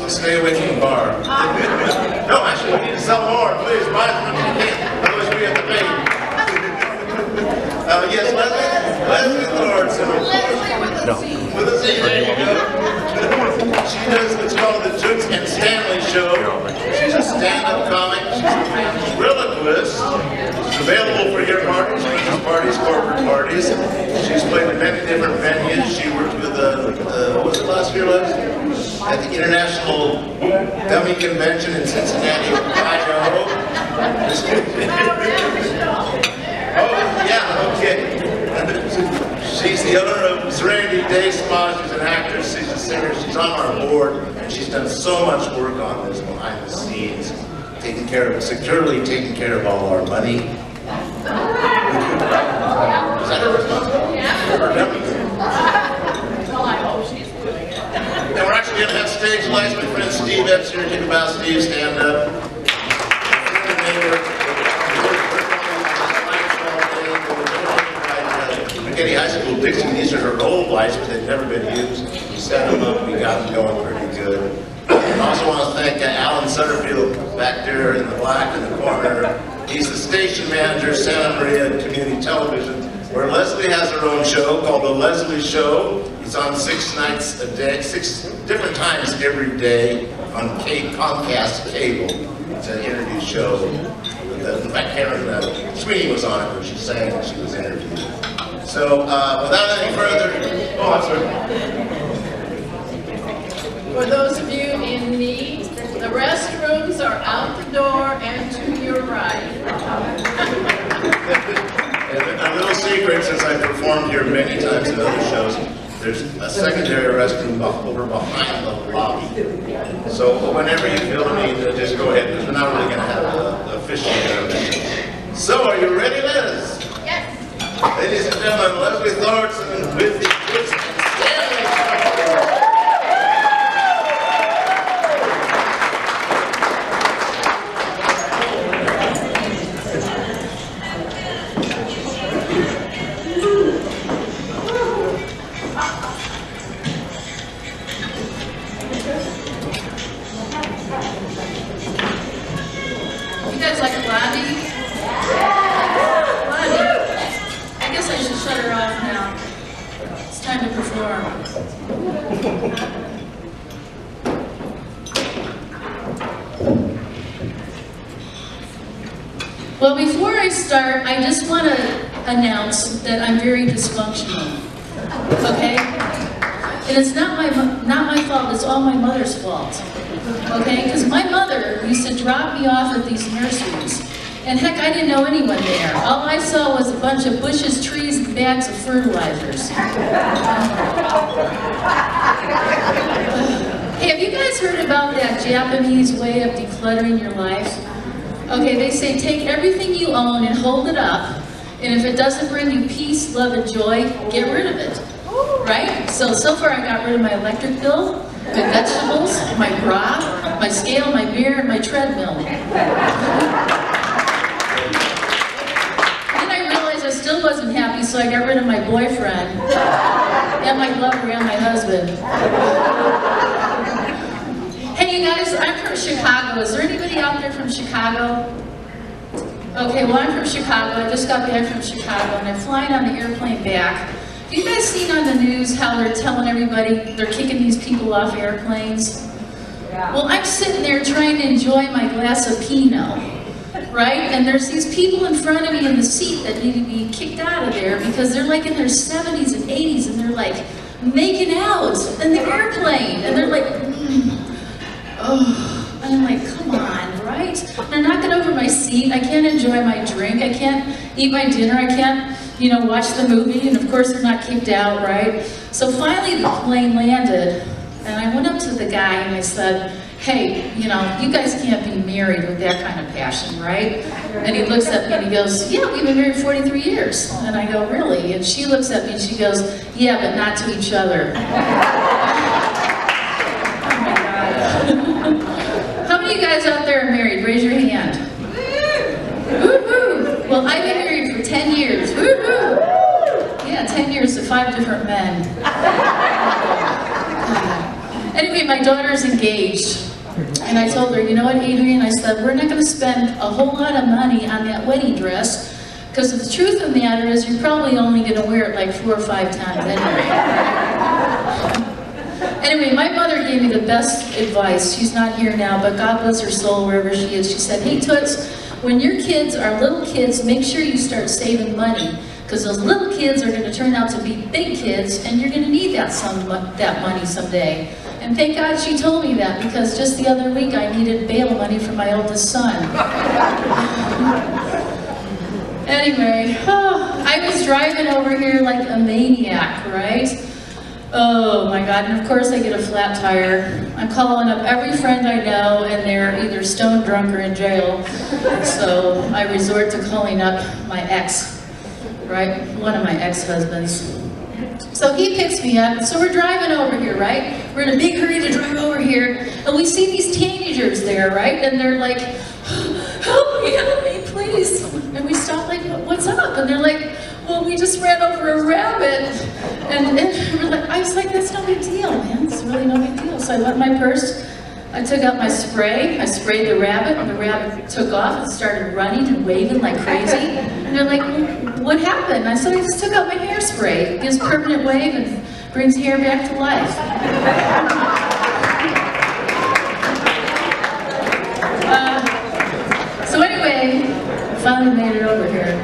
and stay away from the bar. No, actually, we need to sell more. Please, buy as much as you can. Otherwise, we have to pay. Yes, Leslie Thornton. With a Z, there you go. She does what's called the Toots and Stanley Show. She's a stand-up comic. She's a ventriloquist. She's available for your parties, Christmas parties, corporate parties. She's played in many different venues. She worked with what was it last year, Les? At the International Dummy Convention in Cincinnati, Ohio. Oh, yeah, okay. She's the owner of Serenity Day Spa. She's an actress, she's a singer, she's on our board, and she's done so much work on this behind the scenes, taking care of, securely taking care of all our money. Is that her responsibility? Yeah. Or dummies? Well, I hope she's doing it. And we're actually going to have stage lights. My friend Steve Epps here. Take a bow, Steve. Stand up. High School Dixie, these are her old lights, but they've never been used. We set them up, we got them going pretty good. And I also want to thank Alan Sutterfield back there in the black in the corner. He's the station manager, Santa Maria Community Television, where Leslie has her own show called The Leslie Show. It's on 6 nights a day, 6 different times every day on Comcast Cable. It's an interview show. In fact, Karen Sweeney was on it, where she sang and she was interviewed. So, without any further, oh, I'm sorry. For those of you in need, the restrooms are out the door and to your right. A little secret, since I've performed here many times in other shows, there's a secondary restroom over behind the lobby. So, whenever you feel the need, just go ahead, because we're not really going to have a fishing intervention. So, are you ready, Liz? Ladies and gentlemen, Leslie Thornton with the Toots and Stanley Show. You guys like Blondie? I should shut her off now. It's time to perform. Well, before I start, I just want to announce that I'm very dysfunctional. Okay? And it's not my fault, it's all my mother's fault. Okay? Because my mother used to drop me off at these nurseries. And heck, I didn't know anyone there. All I saw was a bunch of bushes, trees, and bags of fertilizers. Hey, have you guys heard about that Japanese way of decluttering your life? Okay, they say take everything you own and hold it up, and if it doesn't bring you peace, love, and joy, get rid of it. Right? So far I got rid of my electric bill, my vegetables, my bra, my scale, my mirror, and my treadmill. I still wasn't happy, so I got rid of my boyfriend, and my lover, and my husband. Hey, you guys, I'm from Chicago. Is there anybody out there from Chicago? Okay, well, I'm from Chicago. I just got back from Chicago, and I'm flying on the airplane back. Have you guys seen on the news how they're telling everybody they're kicking these people off airplanes? Yeah. Well, I'm sitting there trying to enjoy my glass of Pinot. Right? And there's these people in front of me in the seat that need to be kicked out of there because they're like in their 70s and 80s and they're like making out in the airplane. And they're like, oh. And I'm like, come on, right? They're knocking over my seat. I can't enjoy my drink. I can't eat my dinner. I can't, watch the movie. And of course they're not kicked out, right? So finally the plane landed and I went up to the guy and I said, hey, you guys can't be married with that kind of passion, right? And he looks at me and he goes, yeah, we've been married 43 years. And I go, really? And she looks at me and she goes, yeah, but not to each other. Oh my God. How many of you guys out there are married? Raise your hand. Woo-hoo! Well, I've been married for 10 years. Woo-hoo! Yeah, 10 years to 5 different men. Anyway, my daughter's engaged. And I told her, you know what, Adrian, I said, we're not going to spend a whole lot of money on that wedding dress, because the truth of the matter is you're probably only going to wear it like 4 or 5 times anyway. Anyway, my mother gave me the best advice. She's not here now, but God bless her soul wherever she is. She said, hey, Toots, when your kids are little kids, make sure you start saving money, because those little kids are going to turn out to be big kids, and you're going to need that money someday. And thank God she told me that, because just the other week I needed bail money for my oldest son. Anyway, I was driving over here like a maniac, right? Oh my God, and of course I get a flat tire. I'm calling up every friend I know, and they're either stone drunk or in jail. So I resort to calling up my ex, right? One of my ex-husbands. So he picks me up, so we're driving over here, right? We're in a big hurry to drive over here, and we see these teenagers there, right? And they're like, help me, please. And we stop like, what's up? And they're like, well, we just ran over a rabbit. And we're like, I was like, that's no big deal, man. It's really no big deal. So I went in my purse, I took out my spray, I sprayed the rabbit, and the rabbit took off and started running and waving like crazy. And they're like, what happened? I said, I just took out my hairspray. It gives permanent wave and brings hair back to life. So anyway, finally made it over here.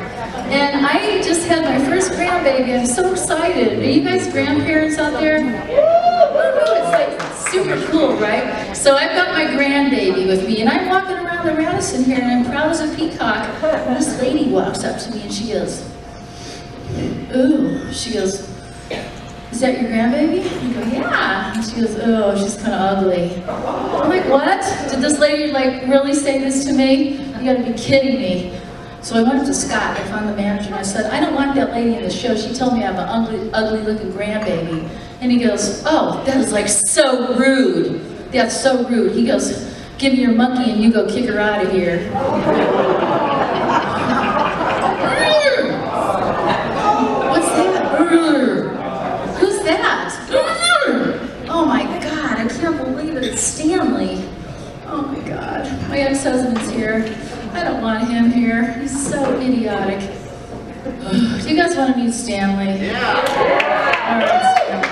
And I just had my first grandbaby. I'm so excited. Are you guys grandparents out there? It's like super cool, right? So I've got my grandbaby with me, and I'm walking around the Radisson here, and I'm proud as a peacock. And this lady walks up to me, and she goes, ooh, she goes, is that your grandbaby? I go, yeah. And she goes, oh, she's kind of ugly. I'm like, what? Did this lady like really say this to me? You gotta be kidding me. So I went up to Scott, I found the manager, and I said, I don't want that lady in the show. She told me I have an ugly looking grandbaby. And he goes, oh, that is like so rude. That's so rude. He goes, give me your monkey and you go kick her out of here. What's that? Who's that? Oh my God, I can't believe it. It's Stanley. Oh my God, my ex-husband's here. I don't want him here. He's so idiotic. Do you guys want to meet Stanley? Yeah. All right, Stanley.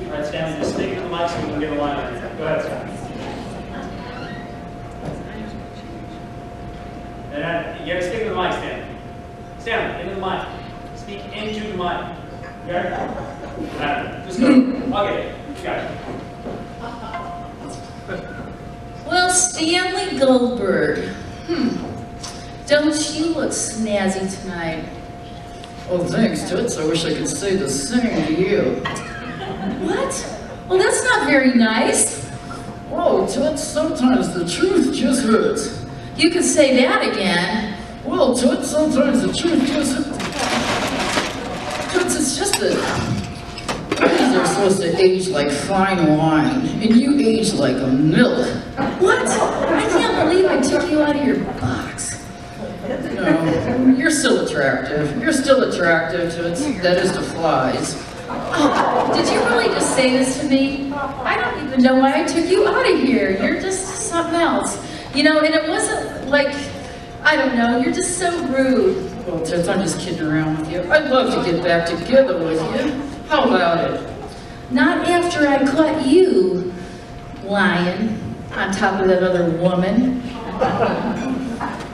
Alright, Stanley, just stick it to the mic so we can get a line on here. Go ahead, Stanley. And you gotta stick to the mic, Stanley. Stanley, into the mic. Speak into the mic. Okay? Just go. Okay, you got it. Well, Stanley Goldberg, don't you look snazzy tonight? Oh, thanks, Toots. I wish I could say the same to you. What? Well, that's not very nice. Whoa, Toots, sometimes the truth just hurts. You could say that again. Well, Toots, sometimes the truth just hurts. Toots, it's just that babies are supposed to age like fine wine, and you age like a milk. What? I can't believe I took you out of your box. No, you're still attractive. You're still attractive, Toots. That is to flies. Oh, did you really just say this to me? I don't even know why I took you out of here. You're just something else. You know, and it wasn't like, I don't know, you're just so rude. Well, Toots, I'm just kidding around with you. I'd love to get back together with you. How about it? Not after I caught you lying on top of that other woman.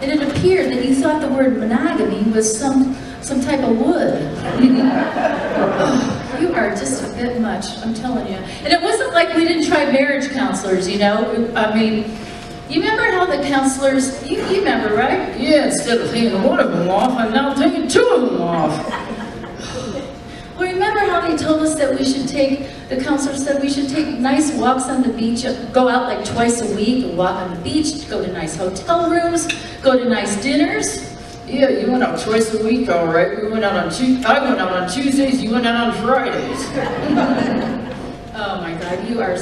And it appeared that you thought the word monogamy was some type of wood. Oh, you are just a bit much, I'm telling you. And it wasn't like we didn't try marriage counselors, you know? I mean, you remember how the counselors, you remember, right? Yeah, instead of taking one of them off, I'm now taking two of them off. Well, remember remember how they told us that we should take, the counselor said we should take nice walks on the beach, go out like twice a week and walk on the beach, go to nice hotel rooms, go to nice dinners? Yeah, you went out twice a week, all right. I went out on Tuesdays, you went out on Fridays. Oh my God, you are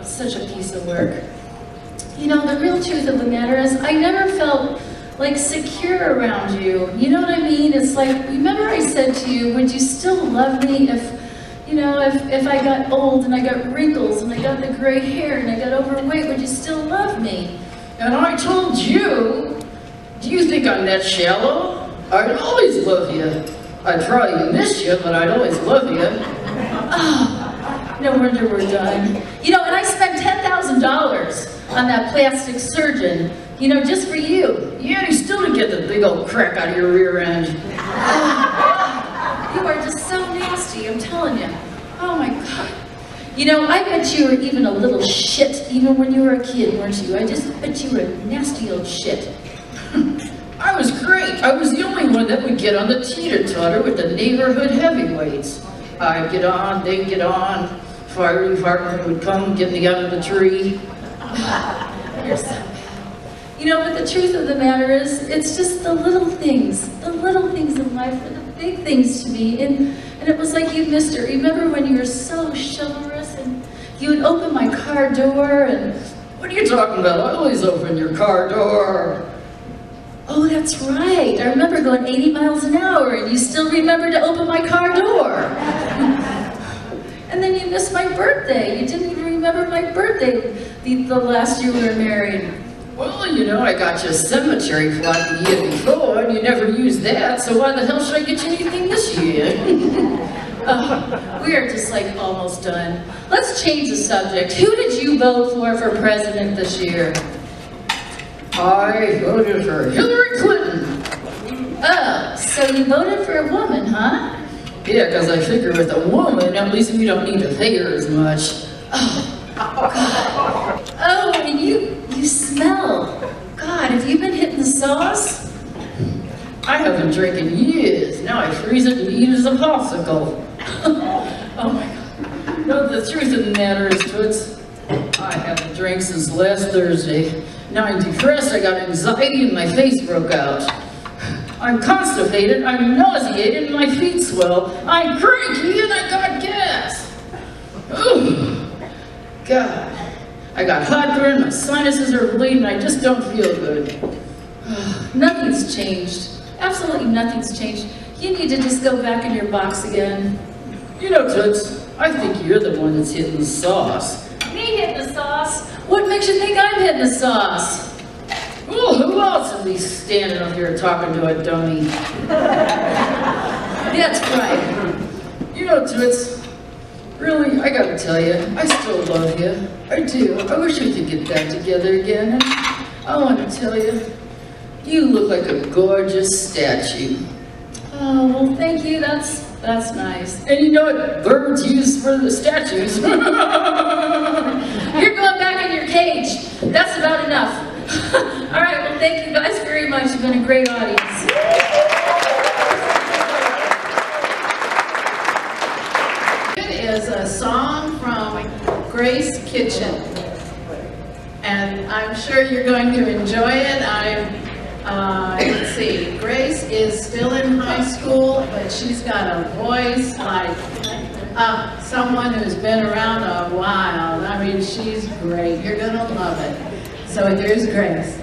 such a piece of work. You know, the real truth of the matter is I never felt like secure around you. You know what I mean? It's like, remember I said to you, would you still love me if, you know, if I got old and I got wrinkles and I got the gray hair and I got overweight, would you still love me? And I told you, do you think I'm that shallow? I'd always love you. I'd probably miss you, but I'd always love you. Oh, no wonder we're done. You know, and I spent $10,000 on that plastic surgeon, you know, just for you. Yeah, you still didn't get the big old crack out of your rear end. You are just so nasty, I'm telling you. Oh my God. You know, I bet you were even a little shit even when you were a kid, weren't you? I just bet you were a nasty old shit. I was great. I was the only one that would get on the teeter-totter with the neighborhood heavyweights. I'd get on, they'd get on. Fire department would come, get me out of the tree. You're so bad. You know, but the truth of the matter is, it's just the little things in life are the big things to me. And it was like you missed it. Remember when you were so chivalrous and you would open my car door and... What are you talking about? I always open your car door. Oh, that's right. I remember going 80 miles an hour and you still remember to open my car door. And then you missed my birthday. You didn't even remember my birthday the last year we were married. Well, you know, I got you a cemetery plot the year before, and you never used that, so why the hell should I get you anything this year? We are just like almost done. Let's change the subject. Who did you vote for president this year? I voted for Hillary Clinton. Oh, so you voted for a woman, huh? Yeah, because I figure with a woman, at least we don't need to pay her as much. Oh, God. Oh, and you smell. God, have you been hitting the sauce? I haven't drank in years. Now I freeze it and eat it as a popsicle. Oh my God. No, the truth of the matter is, Toots, I haven't drank since last Thursday. Now I'm depressed, I got anxiety, and my face broke out. I'm constipated, I'm nauseated, and my feet swell. I'm cranky, and I got gas. Ooh, God. I got heartburn, my sinuses are bleeding, I just don't feel good. Nothing's changed. Absolutely nothing's changed. You need to just go back in your box again. You know, Toots, I think you're the one that's hitting the sauce. Me hitting the sauce? What makes you think I'm hitting the sauce? Well, who else is he standing up here talking to a dummy? That's right. You know, Toots, really, I gotta tell you, I still love you. I do. I wish we could get back together again. And I want to tell you, you look like a gorgeous statue. Oh, well, thank you. That's nice. And you know what birds use for the statues? You're going back in your cage. That's about enough. All right, well, thank you guys very much. You've been a great audience. It is a song from Grace Kitchen, and I'm sure you're going to enjoy it. Let's see, Grace is still in high school, but she's got a voice like someone who's been around a while. I mean, she's great. You're going to love it. So here's Grace.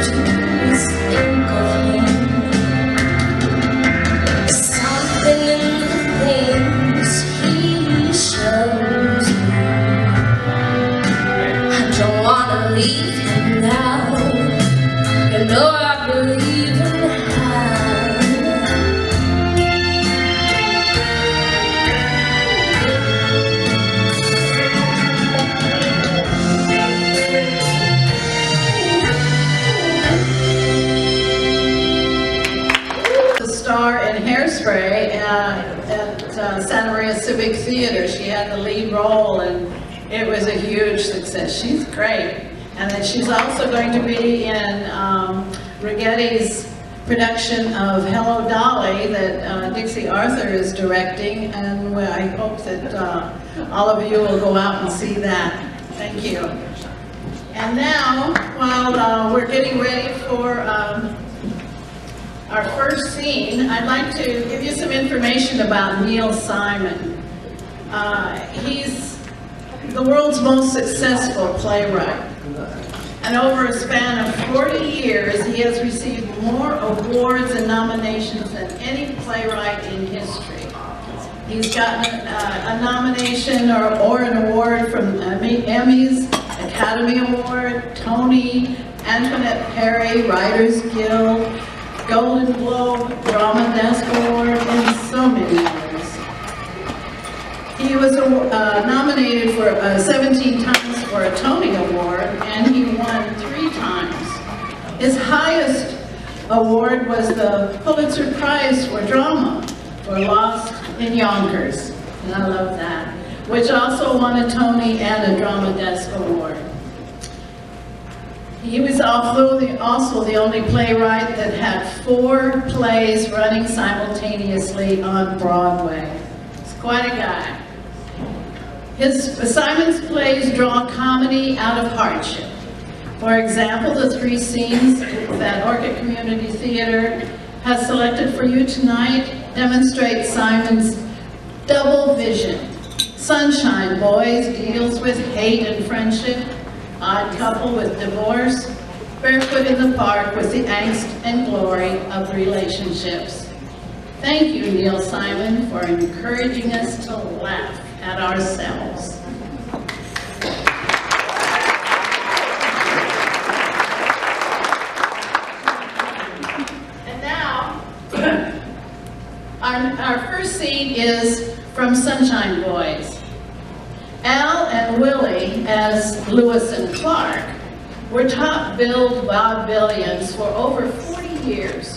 to do is think of him. Something in the things he shows me. I don't wanna leave him now. You know I believe in star in Hairspray at Santa Maria Civic Theater. She had the lead role and it was a huge success. She's great. And then she's also going to be in Righetti's production of Hello Dolly that Dixie Arthur is directing, and I hope that all of you will go out and see that. Thank you. And now, while we're getting ready for our first scene, I'd like to give you some information about Neil Simon. He's the world's most successful playwright. And over a span of 40 years, he has received more awards and nominations than any playwright in history. He's gotten a nomination or an award from Emmys, Academy Award, Tony, Antoinette Perry, Writers Guild, Golden Globe, Drama Desk Award, and so many others. He was nominated for 17 times for a Tony Award, and he won 3 times. His highest award was the Pulitzer Prize for Drama for Lost in Yonkers, and I love that, which also won a Tony and a Drama Desk Award. He was also the only playwright that had 4 plays running simultaneously on Broadway. He's quite a guy. Simon's plays draw comedy out of hardship. For example, the 3 scenes that Orcutt Community Theater has selected for you tonight demonstrate Simon's double vision. Sunshine Boys deals with hate and friendship, Odd Couple with divorce, Barefoot in the Park with the angst and glory of relationships. Thank you, Neil Simon, for encouraging us to laugh at ourselves. And now, our first scene is from Sunshine Boys. Al and Willie, as Lewis and Clark, were top-billed vaudevillians for over 40 years.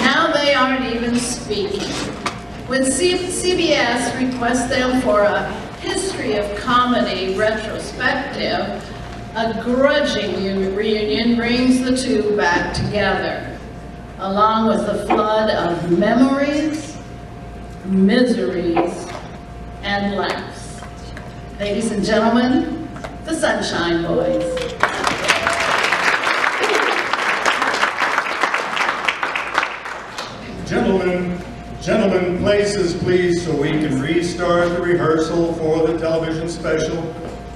Now they aren't even speaking. When CBS requests them for a history of comedy retrospective, a grudging reunion brings the two back together, along with a flood of memories, miseries, and laughs. Ladies and gentlemen, the Sunshine Boys. Gentlemen, places please, so we can restart the rehearsal for the television special.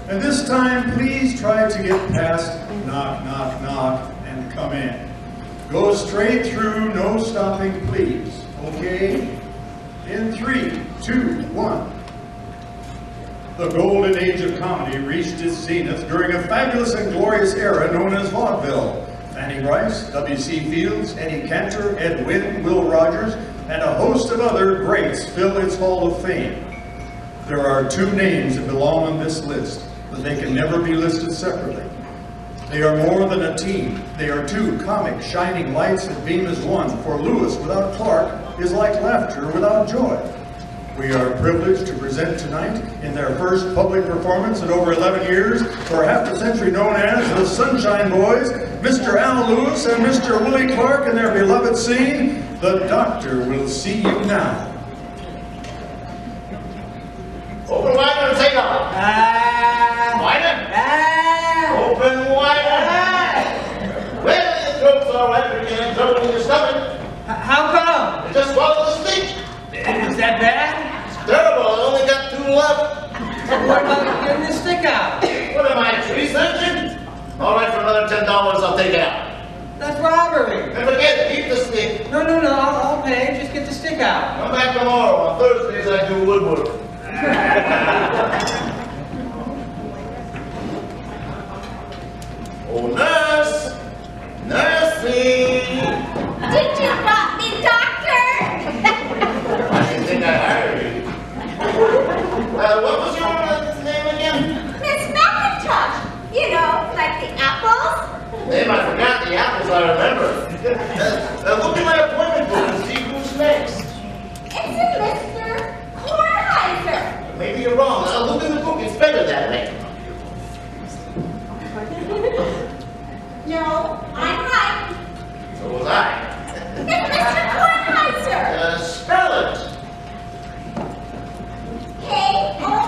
And this time, please try to get past knock, knock, knock, and come in. Go straight through, no stopping, please. Okay? In 3, 2, 1. The golden age of comedy reached its zenith during a fabulous and glorious era known as vaudeville. Fanny Rice, W.C. Fields, Eddie Cantor, Ed Wynn, Will Rogers, and a host of other greats fill its Hall of Fame. There are 2 names that belong on this list, but they can never be listed separately. They are more than a team. They are 2 comic, shining lights that beam as one, for Lewis without Clark is like laughter without joy. We are privileged to present tonight, in their first public performance in over 11 years, for half a century known as the Sunshine Boys, Mr. Al Lewis and Mr. Willie Clark in their beloved scene, The Doctor Will See You Now. Open wider and take off. Wider. Open wider. Well, your throat's all right, but you have trouble in your stomach. How come? You just swallowed the speech. Is that bad? It's terrible. I only got 2 left. What about getting the stick out? What am I, a tree surgeon? All right, for another $10, I'll take it out. And forget it, keep the stick. No, I'll pay. Just get the stick out. Come back tomorrow. On Thursdays I do woodwork. Oh, nurse! Nursing! Did you want me, doctor? I didn't think I hired you. What was your name again? Miss McIntosh. You know, like the apples. Name I forgot, the apples I remember. Look at my appointment book and see who's next. It's a Mr. Kornheiser. Maybe you're wrong. Look in the book, it's better that way. No, I'm right. So was I. It's Mr. Kornheiser. Spell it. Kornheiser.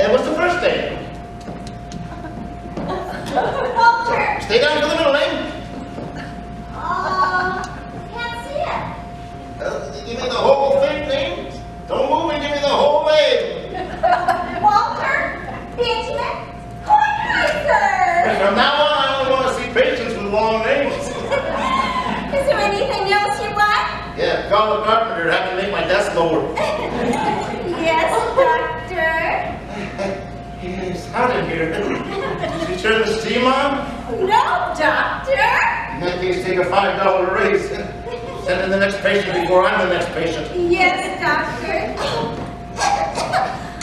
What's the first name? Walter. Stay down for the middle name. Can't see it. Give me the whole thing name. Don't move and give me the whole name. Walter Benjamin Kornheiser. From now on, I only want to see patients with long names. Is there anything else you want? Yeah, call the carpenter. Have to make my desk lower. Yes, doctor. It's hot in here. Did you turn the steam on? No, doctor. In that case, take a $5 raise. Send in the next patient before I'm the next patient. Yes, doctor.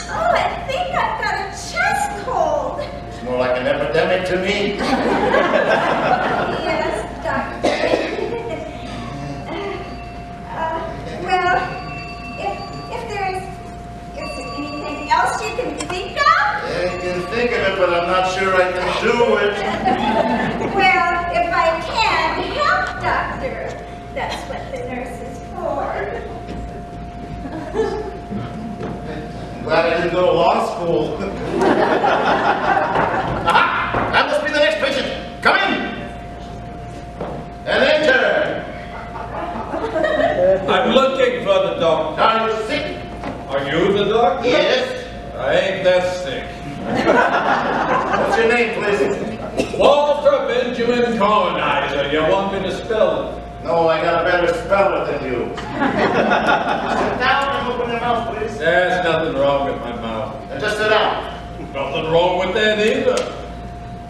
Oh, I think I've got a chest cold. It's more like an epidemic to me. Yes, doctor. Well, if there's anything else you can think of? I can think of it, but I'm not sure I can do it. Well, if I can help, doctor, that's what the nurse is for. I'm glad I didn't go to law school. Aha! That must be the next patient. Come in! And enter! I'm looking for the doctor. Are you sick? Are you the doctor? Yes. I ain't that sick. What's your name, please? Walter Benjamin Kornheiser. You want me to spell it? No, I got a better speller than you. Sit down and open your mouth, please. There's nothing wrong with my mouth. And just sit down. Nothing wrong with that either.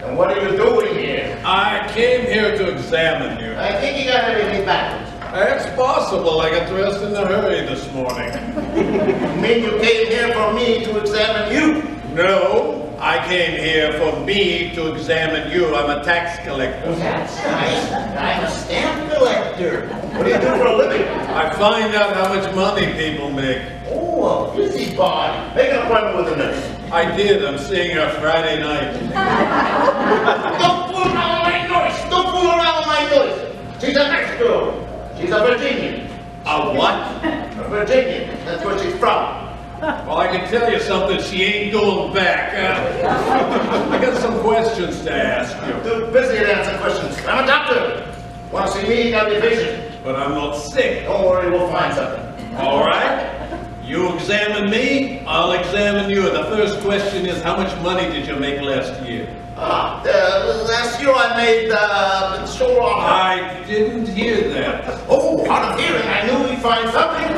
And what are you doing here? I came here to examine you. I think you got everything backwards. It's possible. I got dressed in a hurry this morning. You mean you came here for me to examine you? No, I came here for me to examine you. I'm a tax collector. That's nice. I'm a stamp collector. What do you do for a living? I find out how much money people make. Oh, a busybody. Make an appointment with a nurse. I did. I'm seeing her Friday night. Don't fool around with my noise. Don't fool around with my noise. She's a nice girl. She's a Virginian. A what? A Virginian. That's where she's from. Well, I can tell you something. She ain't going back. I got some questions to ask you. Too busy to answer questions. I'm a doctor. Want to see me? You gotta be patient. But I'm not sick. Don't worry, we'll find something. All right? You examine me, I'll examine you. The first question is, how much money did you make last year? Last year I made, sure off. I didn't hear that. Oh, hard of hearing. I knew we'd find something.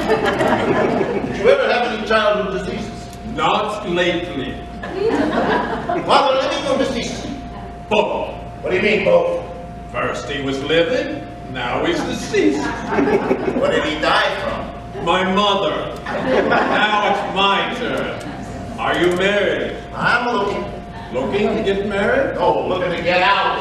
Did you ever have any childhood diseases? Not lately. Father living or deceased? Both. What do you mean, both? First he was living, now he's deceased. What did he die from? My mother. Now it's my turn. Are you married? I'm looking. Looking to get married? Oh, looking to get out.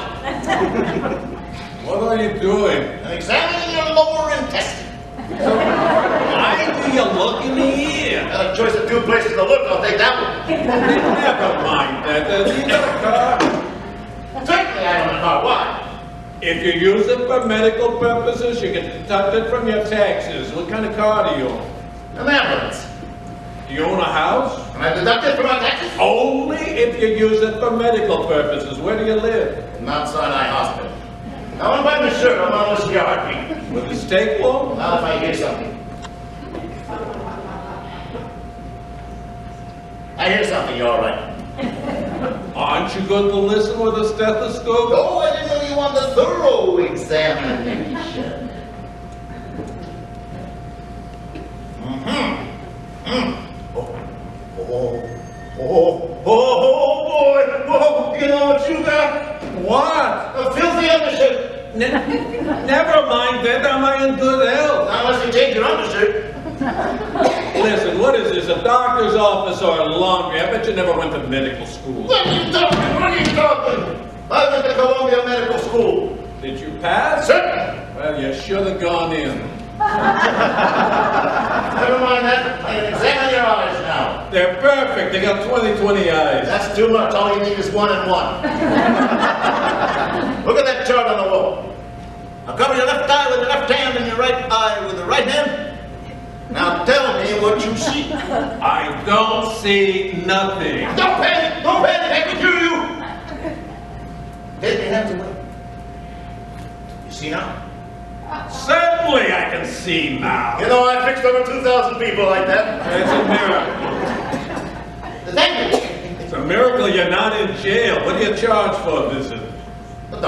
What are you doing? I'm examining your lower intestine. Why do you look in the ear? Got a choice of two places to look. I'll take that one. Never mind that. You got a car? Certainly I don't know why. If you use it for medical purposes, you get deducted from your taxes. What kind of car do you own? An ambulance. Do you own a house? Am I deducted from my taxes? Only if you use it for medical purposes. Where do you live? Mount Sinai Hospital. I want to buy my shirt. I want to listen to your heartbeat. With a steak loan? Not if I hear something. I hear something. You all right? Aren't you going to listen with a stethoscope? Oh, I didn't know you want the thorough examination. Oh, boy. Oh, you know what you got? What? A filthy undershirt. Never mind that, am I in good health? Not unless you change your undershirt. Listen, what is this, a doctor's office or a laundry? I bet you never went to medical school. What are you talking? What are you talking? I went to Columbia Medical School. Did you pass? Certainly. Well, you should have gone in. Never mind that. I can examine your eyes now. They're perfect, they got 20/20 eyes. That's too much. All you need is 1 and 1. Look at that chart on the wall. Now cover your left eye with your left hand and your right eye with the right hand. Now tell me what you see. I don't see nothing. Don't panic! Don't panic! I can hear you! Take your hands away. You see now? Certainly I can see now. You know, I fixed over 2,000 people like that. It's a miracle. Thank you. It's a miracle you're not in jail. What do you charge for a visit? $1.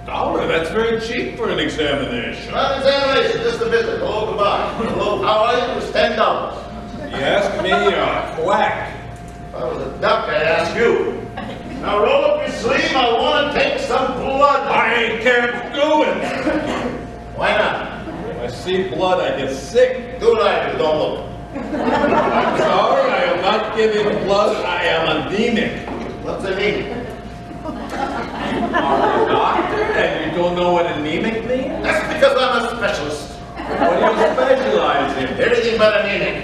$1? That's very cheap for an examination. Not an examination, just a visit. Hello, goodbye. Hello, how are you? It was $10. You ask me, you're a quack. If I was a duck, I'd ask you. Now roll up your sleeve, I want to take some blood. I can't do it. Why not? If I see blood, I get sick. Do what I do, don't look. I'm sorry, I am not giving blood. I am anemic. What's anemic? Are you a doctor and you don't know what anemic means? That's because I'm a specialist. What do you specialize in? Everything but anemic.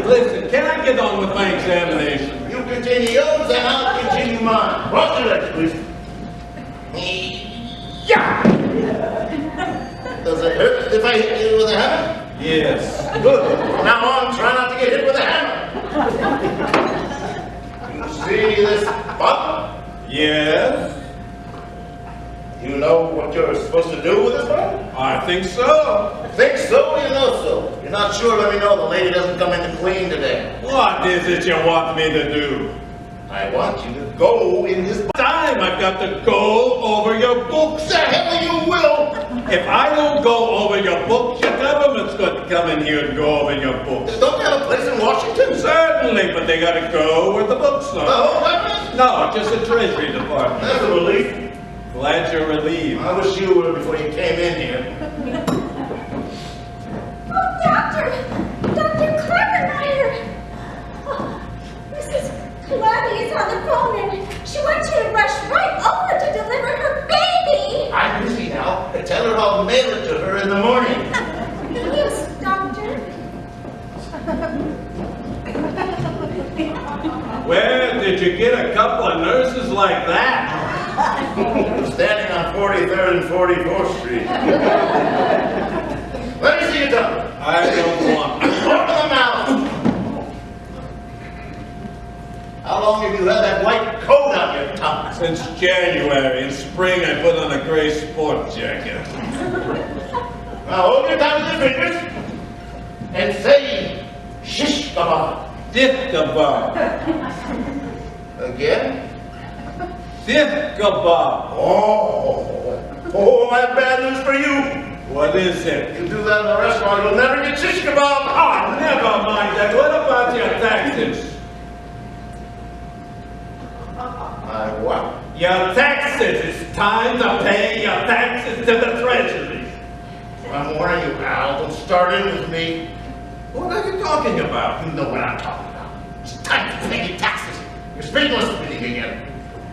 Listen, can I get on with my examination? You continue yours and I'll continue mine. Cross your legs, please. Yeah! Does it hurt if I hit you with a hammer? Yes. Good. From now on, try not to get hit with a hammer. You see this bump? Yes. You know what you're supposed to do with this bump? I think so. Think so, you know so. You're not sure, let me know. The lady doesn't come in to clean today. What is it you want me to do? I want you to go in this Time I've got to go over your books. The hell you will! If I don't go over your books, your government's going to come in here and go over your books. Don't they have a place in Washington? Certainly, but they got to go where the books The are. whole government? No, just the Treasury Department. That's a relief. Glad you're relieved. I wish you were before you came in here. Oh, Doctor Clevermeyer. Oh, Mrs. Clary is on the phone and she wants you to rush right over to deliver her baby. I'm busy now. Tell her I'll mail it to her in the morning. Yes, Doctor. Where did you get a couple of nurses like that? Standing on 43rd and 44th Street. Let me see your tongue. I don't want. Open the mouth. How long have you had that white coat on your tongue? Since January. In spring, I put on a gray sport jacket. Now hold your tongue with your fingers and say shish kebab. Dip kebab. Again? Dip kebab. Oh, I have bad news for you. What is it? You do that in a restaurant, you'll never get shish kebab. Oh, never mind that. What about your taxes? What? Your taxes. It's time to pay your taxes to the Treasury. I'm warning you, Al, don't start in with me. What are you talking about? You know what I'm talking about. It's time to pay your taxes. Your speed must be again.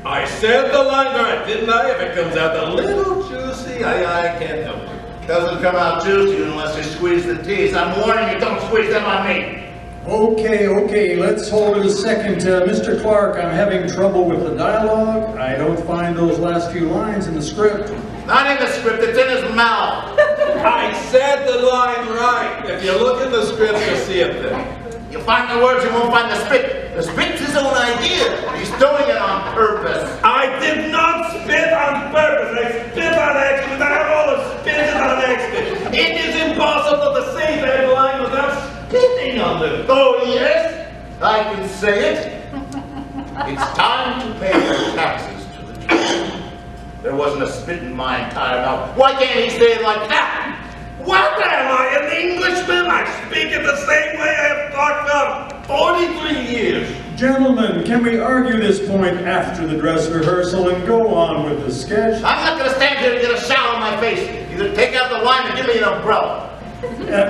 I said the line right, didn't I? If it comes out a little juicy, I can't help it. Doesn't come out juicy unless you squeeze the teeth. I'm warning you, don't squeeze them on me. Okay, let's hold it a second. Mr. Clark, I'm having trouble with the dialogue. I don't find those last few lines in the script. Not in the script, it's in his mouth. I said the line right. If you look at the script, you'll see it there. You find the words, you won't find the spit. The spit's his own idea. He's doing it on purpose. I did not spit on purpose. I spit on accident. I always spit on accident. It is impossible to say that line without spitting on it. Oh, yes? I can say it. It's time to pay your taxes to the church. There wasn't a spit in my entire mouth. Why can't he say it like that? What am I, an Englishman? I speak it the same way I have talked for 43 years. Gentlemen, can we argue this point after the dress rehearsal and go on with the sketch? I'm not going to stand here and get a shower on my face. Either take out the wine or give me an umbrella.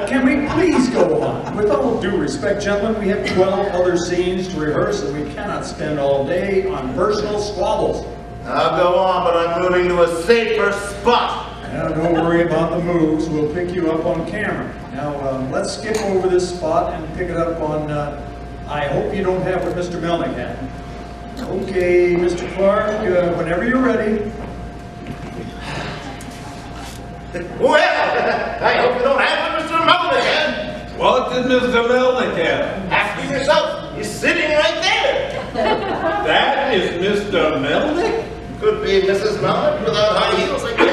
Can we please go on? With all due respect, gentlemen, we have 12 other scenes to rehearse and we cannot spend all day on personal squabbles. I'll go on, but I'm moving to a safer spot. Now, don't worry about the moves. We'll pick you up on camera. Now, let's skip over this spot and pick it up on, I hope you don't have what Mr. Melnick had. Okay, Mr. Clark, whenever you're ready. Well, I hope you don't have what Mr. Melnick had. What did Mr. Melnick have? Ask him yourself. He's sitting right there. That is Mr. Melnick? Could be Mrs. Melnick without high heels like that.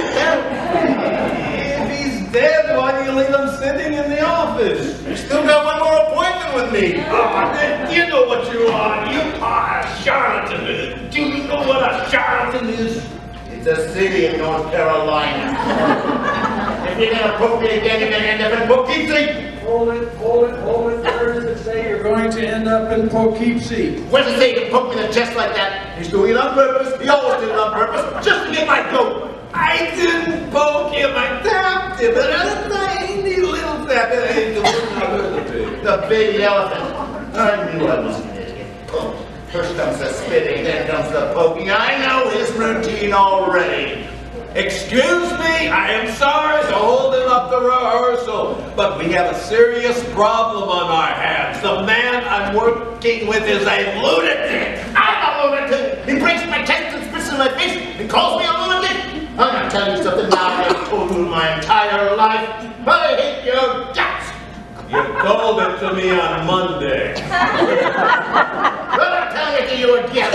If he's dead, why do you leave him sitting in the office? You still got one more appointment with me. You know what you are. You are a charlatan. Do you know what a charlatan is? It's a city in North Carolina. If you're going to poke me again, you're going to end up in Poughkeepsie. Hold it. Where does it say you're going to end up in Poughkeepsie? Where does it say you can poke me in the chest like that? He's doing it on purpose. He always did it on purpose. Just to get my goat. I didn't poke him. I tapped him. A tiny little tap. The baby elephant. I knew I was an idiot. First comes the spitting, then comes the poking. I know his routine already. Excuse me, I am sorry to hold him up the rehearsal, but we have a serious problem on our hands. The man I'm working with is a lunatic. I'm a lunatic. He breaks my chest and spits in my face and calls me a lunatic. I'm going to tell you something now I've told you my entire life. I hate your guts. You told it to me on Monday. Well, I'm telling it to you again.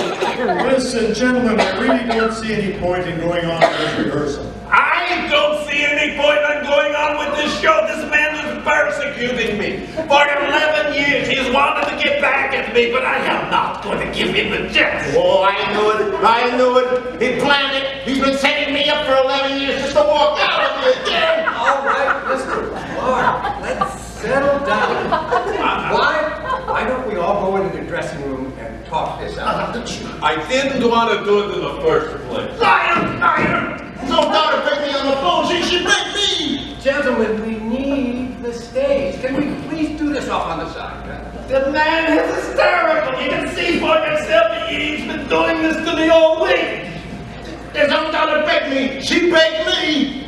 Listen, gentlemen, I really don't see any point in going on with this rehearsal. I don't see any point in going on with this show. This man is persecuting me. For 11 years, he's wanted to get back at me, but I am not going to give him a chance. Oh, I knew it. He planned it. He's been setting me up for 11 years just to walk out on me again. All right, Mr. Clark, let's settle down. Why don't we all go into the dressing room and talk this out? I didn't want to do it in the first place. Liar! No daughter begged me on the phone. She begged me. Gentlemen, we need the stage. Can we please do this off on the side? The man is hysterical. You can see for yourself. He's been doing this to me all week. There's no daughter begged me. She begged me.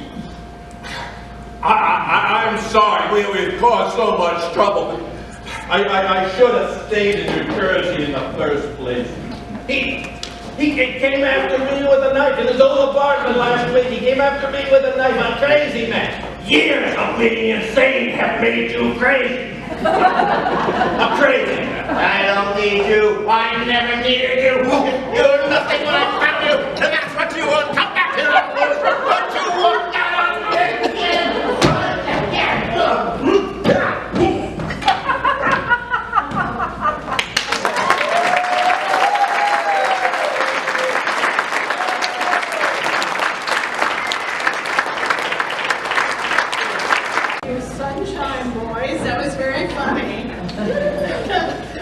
I'm sorry. We've caused so much trouble. I should have stayed in New Jersey in the first place. He came after me with a knife in his own apartment last week. He came after me with a knife. A crazy man. Years of being insane have made you crazy. I'm crazy. I don't need you. I never needed you. You're nothing when I found you. And that's what you want. Come back here. What you want now. Sunshine Boys, that was very funny.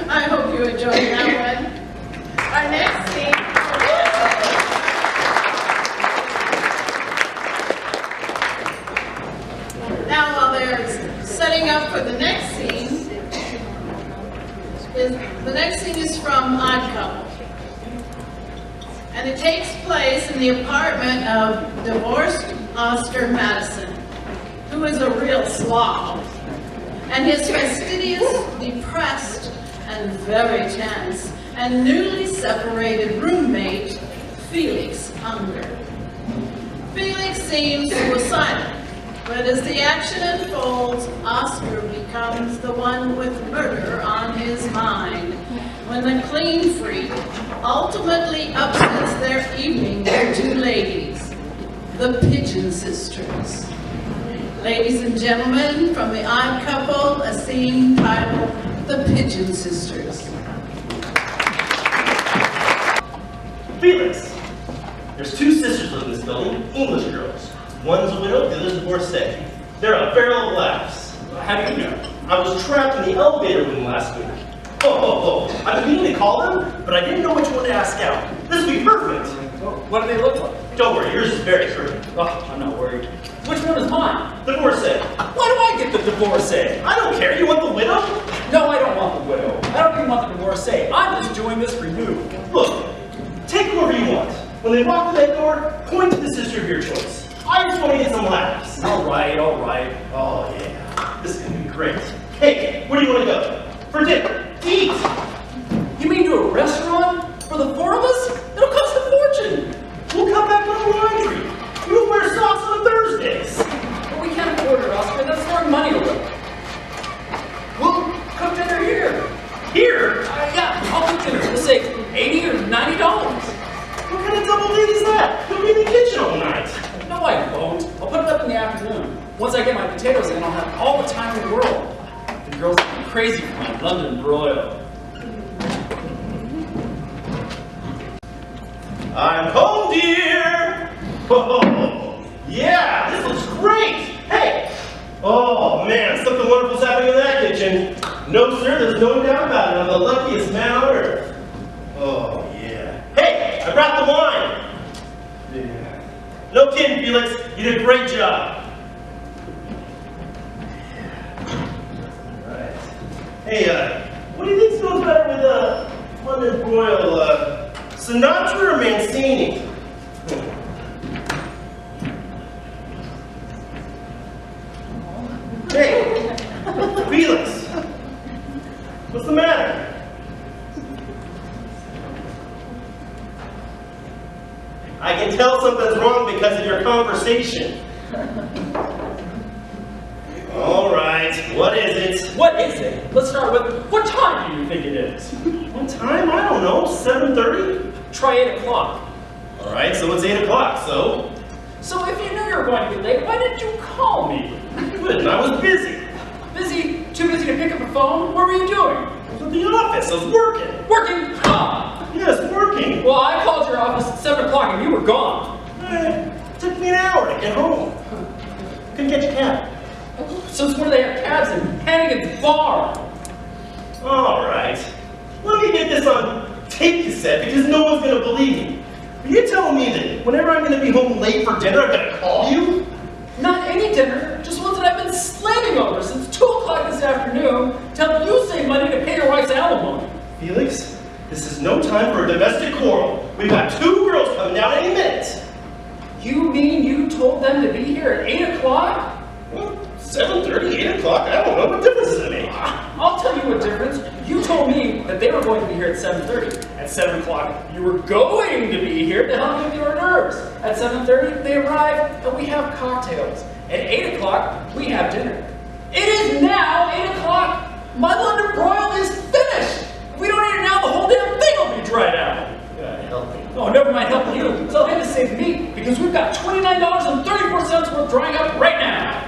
I hope you enjoyed that one. Our next scene. Now while they're setting up for the next scene, the next scene is from Odd Couple. And it takes place in the apartment of divorced Oscar Madison, who is a real slob, and his fastidious, depressed, and very tense, and newly separated roommate, Felix Unger. Felix seems suicidal, but as the action unfolds, Oscar becomes the one with murder on his mind, when the clean freak ultimately upsets their evening with two ladies, the Pigeon Sisters. Ladies and gentlemen, from The Odd Couple, a scene titled The Pigeon Sisters. Felix, there's two sisters in this building, English girls. One's a widow, the other's divorcee. They're a barrel of laughs. How do you know? I was trapped in the elevator room last week. I've been meaning to call them, but I didn't know which one to ask out. This would be perfect. What do they look like? Don't worry, yours is very pretty. Oh, I'm not worried. Which one is mine? Divorcee. Why do I get the divorcee? I don't care, you want the widow? No, I don't want the widow. I don't even want the divorcee. I'm just doing this for you. Look, take whoever you want. When they walk through that door, point to the sister of your choice. I just want to get some laughs. All right. Oh yeah, this is gonna be great. Hey, where do you want to go? For dinner. Eat! You mean to a restaurant? For the four of us? It'll cost a fortune. We'll come back with laundry. We don't wear socks on Thursdays. But we can't afford it, Oscar. That's throwing money away. We'll cook dinner here. Here? Yeah, I'll cook dinner for say $80 or $90. What kind of double date is that? You'll be in the kitchen all night. No, I won't. I'll put it up in the afternoon. Once I get my potatoes in, I'll have all the time in the world. The girls will be crazy for my London broil. I'm home, dear! Oh, yeah, this looks great! Hey! Oh, man, something wonderful's happening in that kitchen. No, sir, there's no doubt about it. I'm the luckiest man on earth. Oh, yeah. Hey, I brought the wine! Yeah. No kidding, Felix. You did a great job. Right. Hey, what do you think goes better with London broil? Sinatra or Mancini? Hey, Felix, what's the matter? I can tell something's wrong because of your conversation. All right, what is it? What is it? Let's start with, what time do you think it is? What time? I don't know, 7:30? Try 8 o'clock. All right, so it's 8 o'clock, so? So if you knew you were going to be late, why didn't you call me? Good, I was busy. Busy? Too busy to pick up the phone? What were you doing? I was at the office, I was working. Working? Huh? Yes, working. Well, I called your office at 7 o'clock and you were gone. It took me an hour to get home. Couldn't catch a cab. Since when do they have cabs in Hannigan's Bar? All right. Let me get this on tape cassette because no one's going to believe me. Are you telling me that whenever I'm going to be home late for dinner, I'm going to call you? Not any dinner, just ones that I've been slaving over since 2 o'clock this afternoon to help you save money to pay your wife's alimony. Felix, this is no time for a domestic quarrel. We've got 2 girls coming down any minute. You mean you told them to be here at 8 o'clock? Well, 7:30, 8 o'clock, I don't know. What difference does it make? I'll tell you what difference. You told me that they were going to be here at 7:30. At 7 o'clock, you were going to be here to help me with your nerves. At 7:30, they arrive and we have cocktails. At 8 o'clock, we have dinner. It is now 8 o'clock. My London broil is finished. If we don't eat it now, the whole damn thing will be dried out. God help me. Oh, never mind helping you. Tell him to save me because we've got $29.34 worth drying up right now.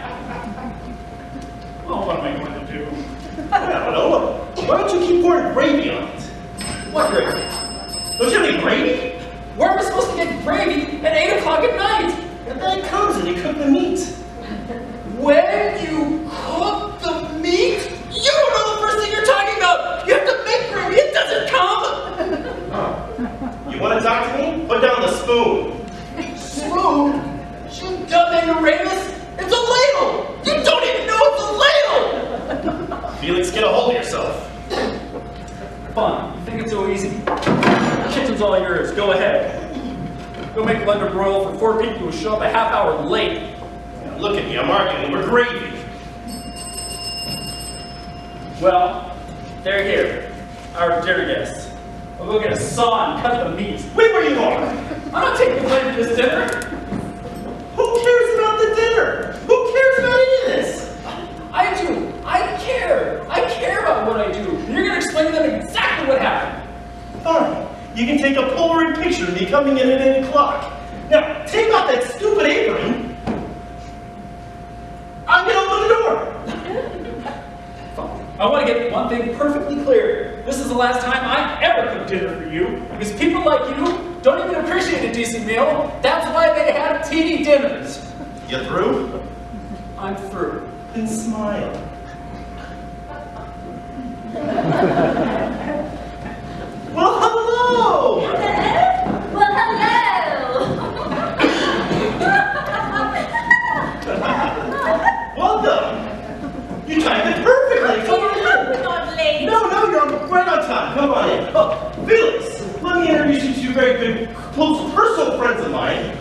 Oh, what am I going to do? I don't know. Why don't you keep pouring gravy on it? What gravy? Don't you have any gravy? Where am I supposed to get gravy at 8 o'clock at night? And then it comes and you cook the meat. When you cook the meat? You don't know the first thing you're talking about! You have to make gravy, it doesn't come! You want to talk to me? Put down the spoon. Spoon? You dumb ignoramus! It's a ladle! You don't even know it's a ladle! Felix, get a hold of yourself. Fine, you think it's so easy? The kitchen's all yours, go ahead. Go make London broil for 4 people who show up a half hour late. Now look at me, I'm arguing over gravy. Well, they're here, our dinner guests. We'll go get a saw and cut the meat. Wait where you are! I'm not taking the blame for this dinner. Who cares about the dinner? Who cares about any of this? I do. I care. I care about what I do. And you're going to explain to them exactly what happened. Fine. You can take a Polaroid picture of me coming in at 8 o'clock. Now, take off that stupid apron. I'm going to open the door. Fine. I want to get one thing perfectly clear. this is the last time I ever cook dinner for you, because people like you don't even appreciate a decent meal. That's why they have TV dinners. You through? I'm through. Then smile. Well, hello! Well, hello. Welcome! You timed it perfectly! Come on in! We're not late. No, you're right on time. Come on in. Oh, Felix, let me introduce you to two very good, close, personal friends of mine,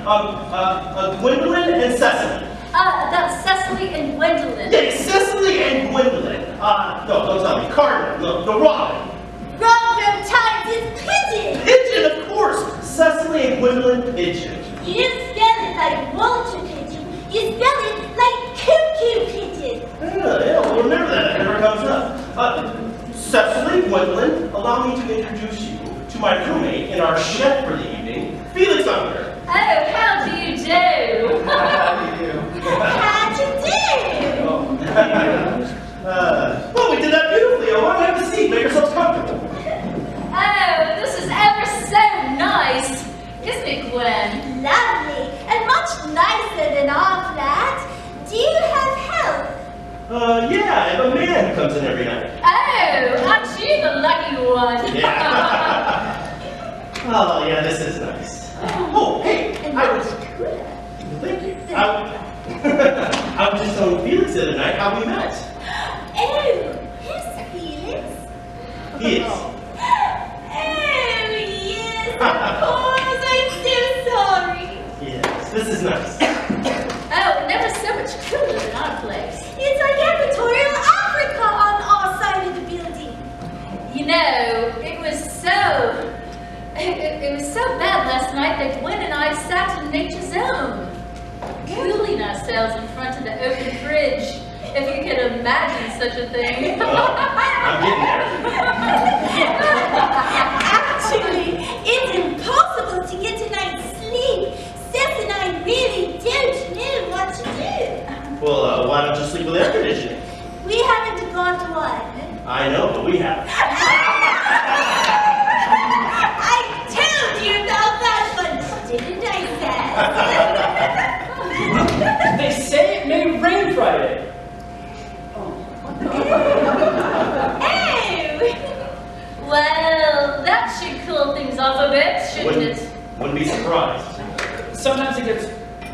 Gwendolyn and Cecily. That's Cecily and Gwendolyn. Yeah, Cecily and Gwendolyn. No, don't tell me. Cardinal, no, Robin. Robin times is pigeon. Pigeon, of course. Cecily and Gwendolyn Pigeon. You didn't spell it like Walter Pigeon. You spell it like Cuckoo Pigeon. Yeah, we'll remember that if it ever comes up. Cecily, Gwendolyn, allow me to introduce you to my roommate and our chef for the evening, Felix Unger. Oh, how do you do? How do you do? How do you do? Well, we did that beautifully. Oh, why don't you have a seat? Make yourselves comfortable. Oh, this is ever so nice. Isn't it, Gwen? Lovely, and much nicer than our flat. Do you have help? Yeah, I have a man who comes in every night. Oh, aren't you the lucky one? Yeah. Oh, yeah, this is nice. Oh, hey, I was... Thank you. I was just telling Felix the other night how we met. Oh, who's Felix? He is. Oh, yes, of course. I'm so sorry. Yes, this is nice. Oh, never so much cooler than our place. It's like Equatorial Africa on our side of the building. You know, it was so bad last night that Gwen and I sat in nature's own, cooling ourselves in front of the open fridge. If you can imagine such a thing. I'm getting there. Actually, it's impossible to get a night's sleep. Seth and I really don't know what to do. Well, why don't you sleep with air conditioning? We haven't got one. I know, but we have. I told you about that one, didn't I, Seth? They say it may rain Friday. Oh! Well, that should cool things off a bit, shouldn't it? Wouldn't be surprised. Sometimes it gets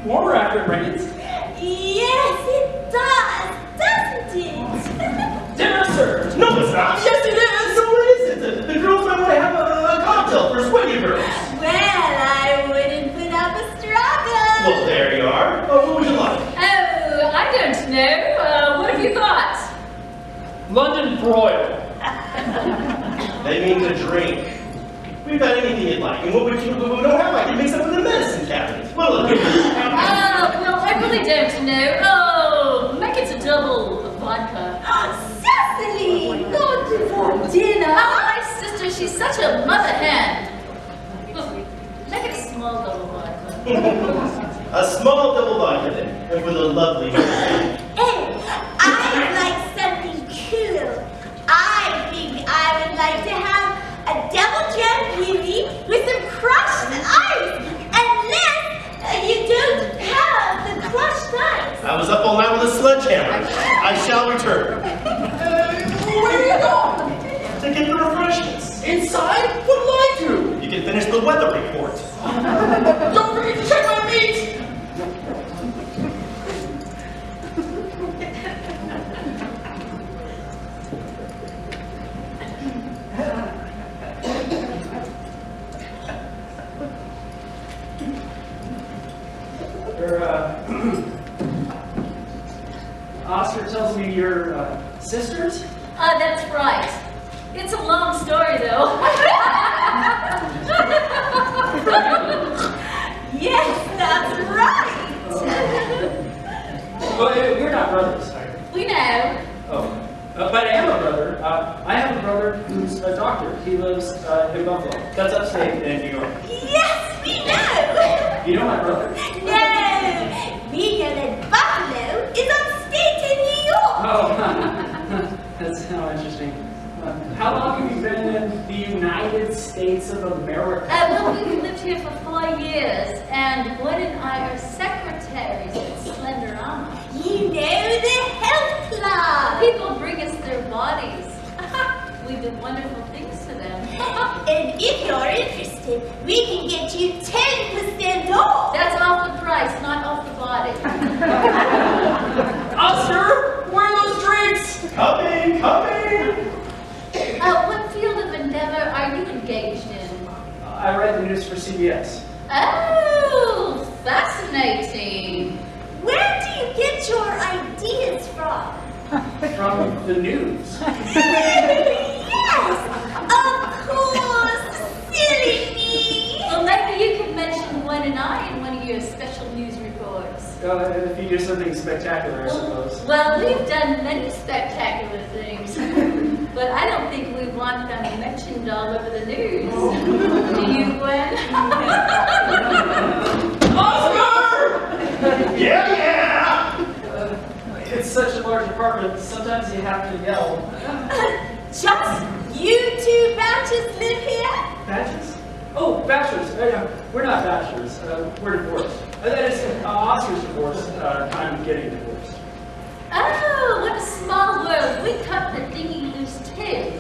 warmer after it rains. Yes, it does, doesn't it? Dinner served. No, it's not. Yes, it is. No, it isn't. The girls might want to have a cocktail for sweaty girls. Well, I wouldn't put up a struggle. Well, there you are. Oh, what would you like? Oh, I don't know. What have you got? London broil. They mean to drink. We've got anything you'd like. And what we don't have, I can mix up in the medicine cabinet. What'll it be? Well, I really don't know. Oh, make it a double vodka. Cecily, not before dinner. Oh, my sister, she's such a mother hen. Make it a small double vodka. A small double vodka then, and for the lovely. Oh, I'd like something cool. I think I would like to have a double jam beauty with some crushed ice. Unless you don't have the crushed ice. I was up all night with a sledgehammer. I shall return. Where are you going? To get the refreshments. Inside? What'll I do? You can finish the weather report. Don't forget to check my meat. Oscar tells me you're sisters? That's right. It's a long story, though. Yes, that's right. Well, we're not brothers. We know. Oh. But I am a brother. I have a brother who's a doctor. He lives in Buffalo. That's upstate in New York. Yes, we know. You know my brother? No, we know that Buffalo is upstate in New York. Oh, that's how interesting. How long have you been in the United States of America? Well, we've lived here for 4 years, and Gwen and I are secretaries at Slender Armor. You know the health club. People bring us their bodies. We do wonderful things to them. And if you're interested, we can get you 10% off. That's off the price, not off the body. Oscar, where are those drinks? Coming, coming! What field of endeavor are you engaged in? I read the news for CBS. Oh, fascinating. Where do you get your ideas from? From the news. Yes, of course, silly me. Well, maybe you could mention Gwen and I in one of your special news reports. If you do something spectacular, I suppose. Well, we've done many spectacular things, but I don't think we want them mentioned all over the news. Do you, Gwen? Oscar! Yeah! It's such a large apartment, sometimes you have to yell. Just you two batches live here? Batches? Oh, bachelors. We're not bachelors. We're divorced. That is, Oscar's divorced. I'm getting divorced. Oh, what a small world. We cut the dingy loose too.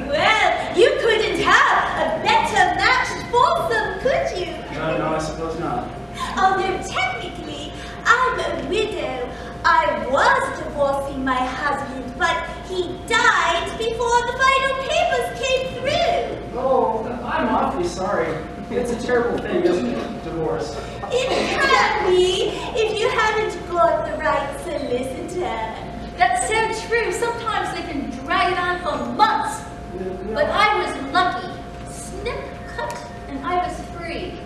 Well, you couldn't have a better matched foursome, could you? No, I suppose not. Although technically, I'm a widow. I was divorcing my husband, but he died before the final papers came through. Oh, I'm awfully sorry. It's a terrible thing, isn't it? Divorce. It can be if you haven't got the right solicitor. That's so true. Sometimes they can drag it on for months. But I was lucky. Snip, cut, and I was free.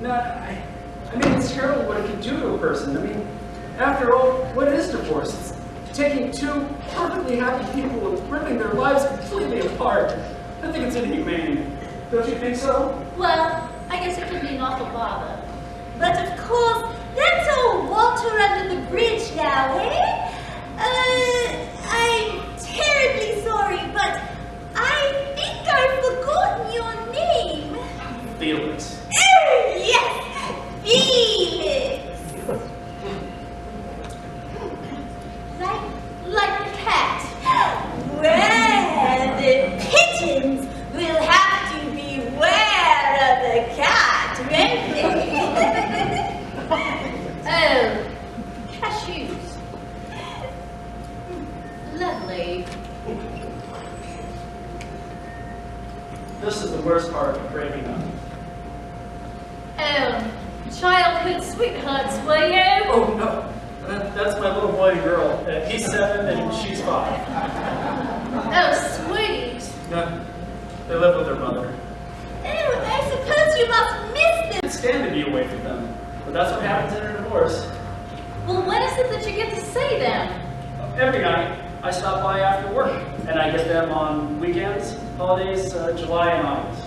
No, I mean, it's terrible what it can do to a person. I mean, after all, what is divorce? It's taking two perfectly happy people and ripping their lives completely apart. I think it's inhumane. Don't you think so? Well, I guess it could be an awful bother. But of course, that's all water under the bridge now, eh? I'm terribly sorry, but I think I've forgotten your name. Felix. Oh, yes, Felix. Like the cat. Well, the pigeons will have to beware of the cat, won't they? Oh, cashews. Lovely. This is the worst part of breaking up. Oh, childhood sweethearts, were you? Oh, no. That's my little boy and girl. He's 7 and she's 5. Oh, sweet. They live with their mother. Oh, I suppose you must miss I them. can't stand to be away from them, but that's what happens in a divorce. Well, when is it that you get to see them? Every night, I stop by after work, and I get them on weekends, holidays, July and August.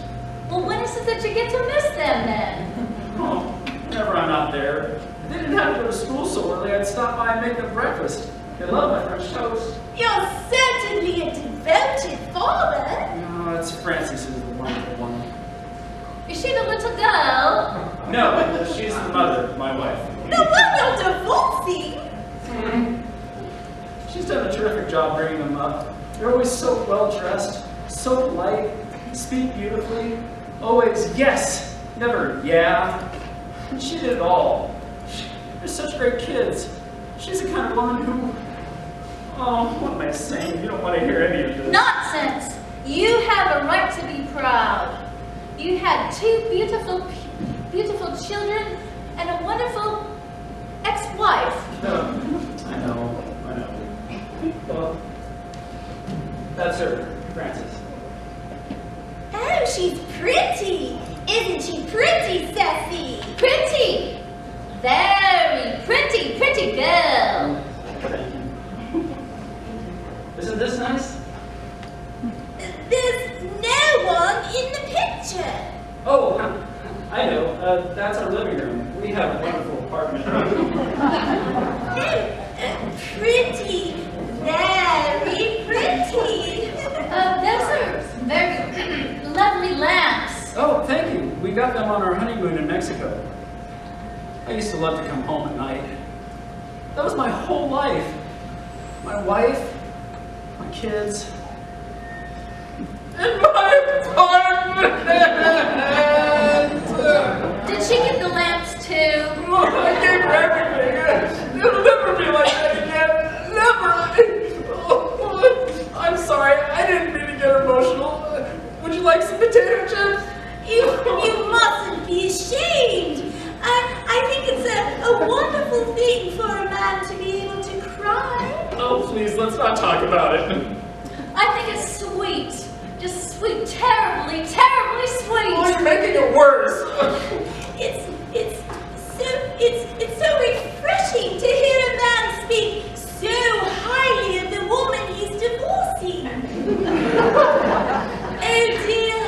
Well, when is it that you get to miss them then? Oh, whenever I'm not there. If they didn't have to go to school so early, I'd stop by and make them breakfast. They love my French toast. You're certainly a devoted father. No, it's Frances who's the wonderful one. Is she the little girl? No, she's the mother, my wife. No one you're divorcing. She's done a terrific job bringing them up. They're always so well dressed, so polite, speak beautifully, always yes, never yeah. And she did it all. They're such great kids. She's the kind of woman who, oh, what am I saying? You don't want to hear any of this. Nonsense! You have a right to be proud. You had 2 beautiful children and a wonderful ex-wife. I know. Well, that's her, Frances. Oh, she's pretty. Isn't she pretty, Ceci? Pretty! Very pretty girl. Isn't this nice? There's no one in the picture. Oh, I know. That's our living room. We have a wonderful apartment. Oh, pretty, very pretty. lovely lamps. Oh, thank you. We got them on our honeymoon in Mexico. I used to love to come home at night. That was my whole life. My wife, my kids, and my apartment! Did she get the lamps too? Oh, I gave her everything. It'll never be like that again. Never. Oh, I'm sorry. I didn't mean to get emotional. Would you like some potato chips? You mustn't be ashamed. I think it's a wonderful thing for a man to be able to cry. Oh, please, let's not talk about it. I think it's sweet. Just sweet, terribly, terribly sweet. Oh, you're making it worse. It's so refreshing to hear a man speak so highly of the woman he's divorcing. Oh dear,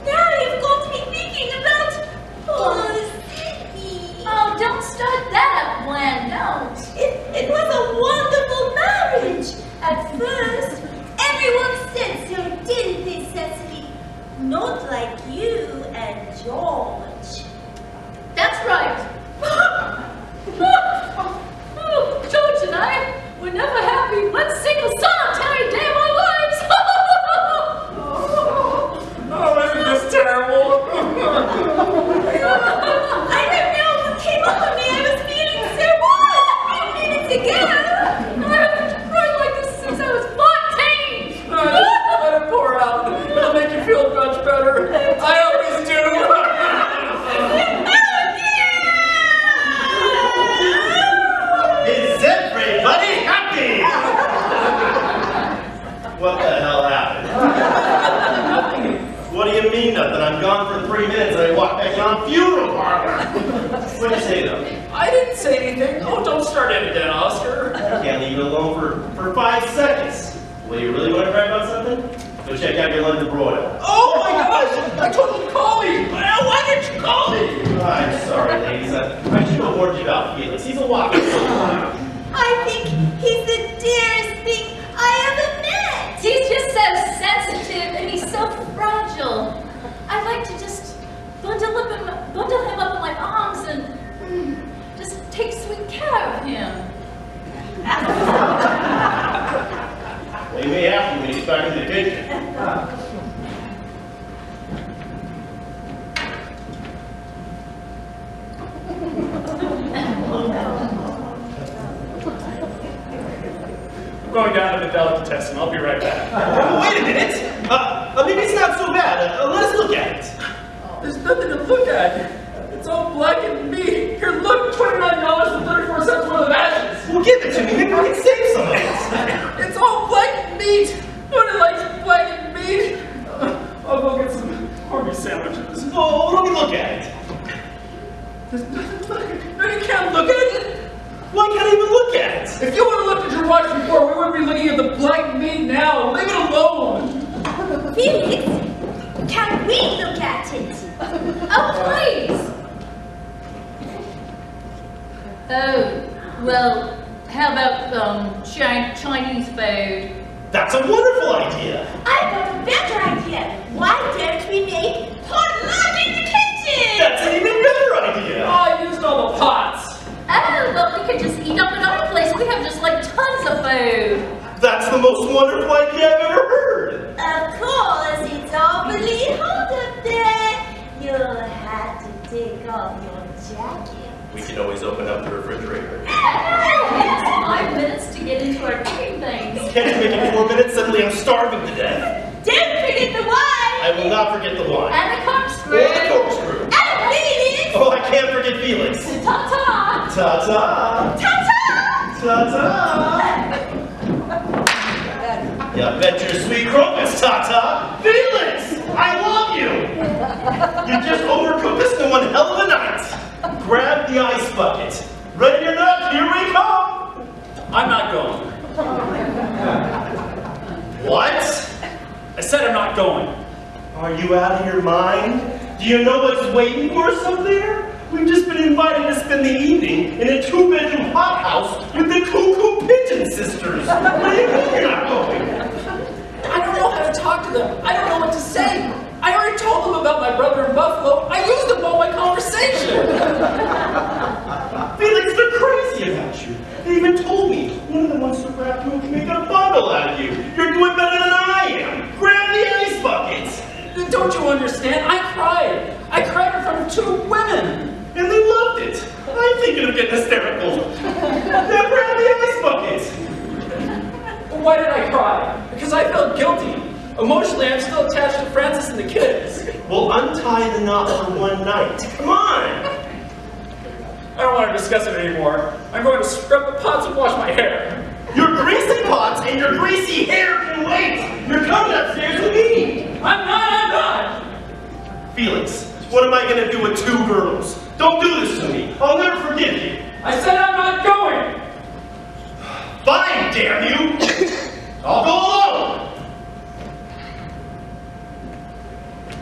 now you've got me thinking about poor Sydney. Oh, don't start that up, Gwen, don't. It was a wonderful marriage. At first, everyone said so, didn't they, Cecily? Not like you and George. That's right. George and I were never happy one single solitary day of our lives. Oh, isn't this terrible? I don't know what came over me. I was feeling so bad a few minutes ago. I've cried like this since I was 14. Let it pour out. It'll make you feel much better. I always do. Is everybody happy? What the hell happened? What do you mean nothing? I'm gone for 3 minutes and I walk back on funeral parlor. What'd you say though? I didn't say anything. Oh, don't start it again, Oscar. I can't leave you alone for 5 seconds. Well, you really want to cry about something? Go check out your London broil. Oh my gosh! I told you to call me! Why didn't you call me? I'm sorry, ladies. I should have warned you about Felix. He's a walking clown. I think he's the dearest thing I ever met. He's just so sensitive and he's so fragile. I like to just bundle him up in my arms and just take sweet care of him. Well, you may have to when he's back in the kitchen. I'm going down to the delicatessen. I'll be right back. Wait a minute. Maybe it's not so bad. Let us look at it. There's nothing to look at. It's all black and meat. Here, look, $29.34 worth of ashes. Well, give it to me. Maybe we can save some of it. It's all black and meat. Nobody likes black and meat. I'll go get some corned beef sandwiches. Oh, let me look at it. There's nothing to look at. No, you can't look at it. Why can't I even look at it? If you would have looked at your watch before, we wouldn't be looking at the black meat now. Leave it alone. Felix, can we look at it? Oh, please. Oh, well, how about Chinese food? That's a wonderful idea. I've got a better idea. Why don't we make potluck in the kitchen? That's an even better idea. Oh, I used all the pots. Oh, well, we could just eat up at our place. We have just like tons of food. That's the most wonderful idea I've ever heard. Of course, it's awfully hot up there. You'll have to take off your jacket. We can always open up the refrigerator. It takes 5 minutes to get into our cooking things. Can't you make it 4 minutes? Suddenly I'm starving to death. Don't forget the wine. I will not forget the wine. And the corkscrew. Or the corkscrew. And Felix. Oh, I can't forget Felix. Ta-ta. Ta-ta. Ta-ta. Ta-ta. You bet your sweet crocus, Ta-ta. Felix, I love you. You just overcooked us in one hell of a night. Grab the ice bucket. Ready or not, here we come. I'm not going. What? I said I'm not going. Are you out of your mind? Do you know what's waiting for us up there? We've just been invited to spend the evening in a 2-bedroom hothouse with the Cuckoo Pigeon Sisters. What do you mean you're not going? I don't know how to talk to them. I don't know what to say. I already told I used up all my conversation. Felix, they're crazy about you. They even told me one of them wants to wrap you up and make a bundle out of you. You're doing better than I am. Grab the ice buckets. Don't you understand? I cried. I cried in front of 2 women. And they loved it. I'm thinking of getting hysterical. Now grab the ice buckets. Why did I cry? Because I felt guilty. Emotionally, I'm still attached to Francis and the kids. Well, untie the knot for one night. Come on. I don't want to discuss it anymore. I'm going to scrub the pots and wash my hair. Your greasy pots and your greasy hair can wait. You're coming upstairs with me. I'm not. Felix, what am I going to do with 2 girls? Don't do this to me. I'll never forgive you. I said I'm not going. Fine, damn you. I'll go alone.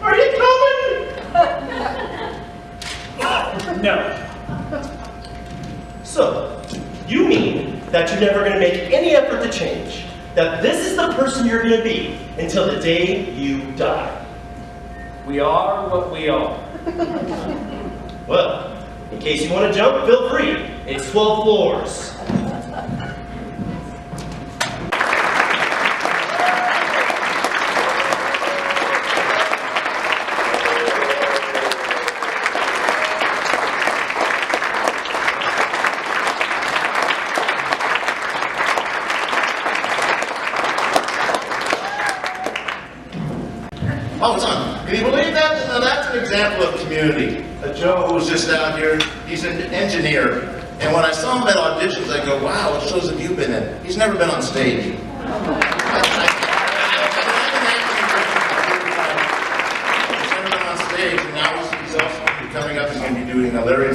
Are you coming? No. So, you mean that you're never going to make any effort to change? That this is the person you're going to be until the day you die? We are what we are. Well, in case you want to jump, feel free. It's 12 floors. Oh, son, can you believe that? Now, that's an example of community. Joe, who was just out here, he's an engineer. And when I saw him at auditions, I go, wow, what shows have you been in? He's never been on stage. He's never been on stage, and now he's also coming up. He's going to be doing a Larry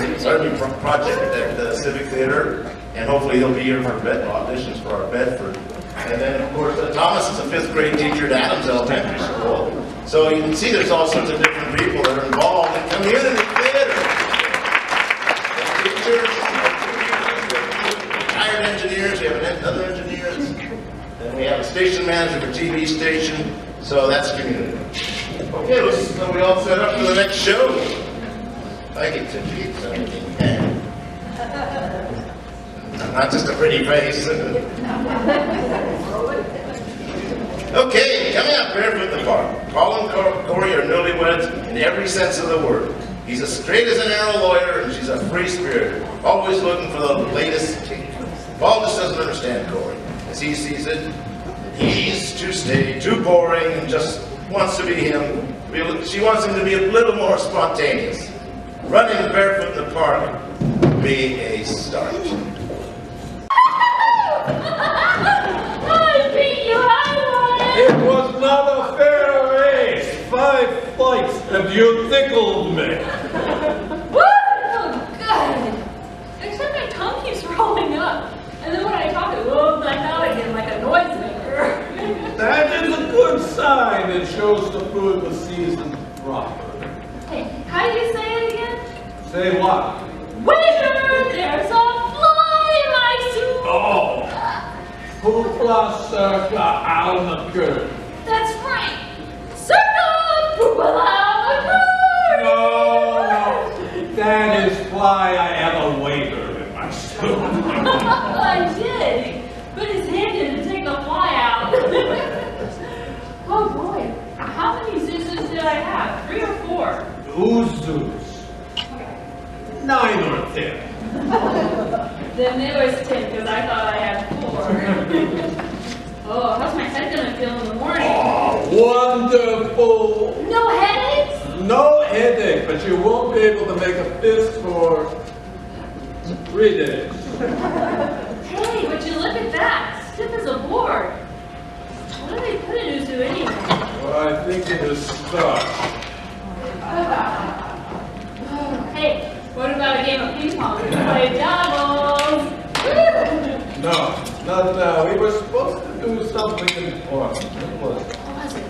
project at the Civic Theater. And hopefully he'll be here for auditions for our Bedford. And then, of course, Thomas is a 5th grade teacher at Adams Elementary School. So you can see there's all sorts of different people that are involved in community theater. Teachers, retired engineers, we have other engineers. Then we have a station manager for TV station. So that's community. Okay, so we all set up for the next show. I get to keep something. Not just a pretty face. Okay, coming up Barefoot in the Park. Paul and Corey are newlyweds in every sense of the word. He's as straight as an arrow lawyer, and she's a free spirit, always looking for the latest cake. Paul just doesn't understand Corey. As he sees it, he's too boring and just wants to be him. She wants him to be a little more spontaneous. Running barefoot in the park would be a start. It was not a fair race. 5 flights, and you tickled me. Woo! Oh, good. Except my tongue keeps rolling up. And then when I talk, it rolls back out again like a noisemaker. That is a good sign. It shows the food was seasoned properly. Hey, how do you say it again? Say what? Waiter, there's a fly in my soup. Oh. Hoopla circa almakur. That's right. Circle, poopala, No. That is why I have a waiter in my soup. I did. Put his hand in to take the fly out. Oh boy. How many Zeuses did I have? 3 or 4? Uzus. 9 or 10. Then there was 10 because I thought I had 4. Oh, how's my head gonna feel in the morning? Oh, wonderful. No headaches? No headache, but you won't be able to make a fist for 3 days. Hey, would you look at that? Stiff as a board. What do they put in Uzu anyway? Well, I think it is starch. Hey, what about a game of ping pong? We can play doubles. No, not now. We were supposed to do something important. What was it? What was it?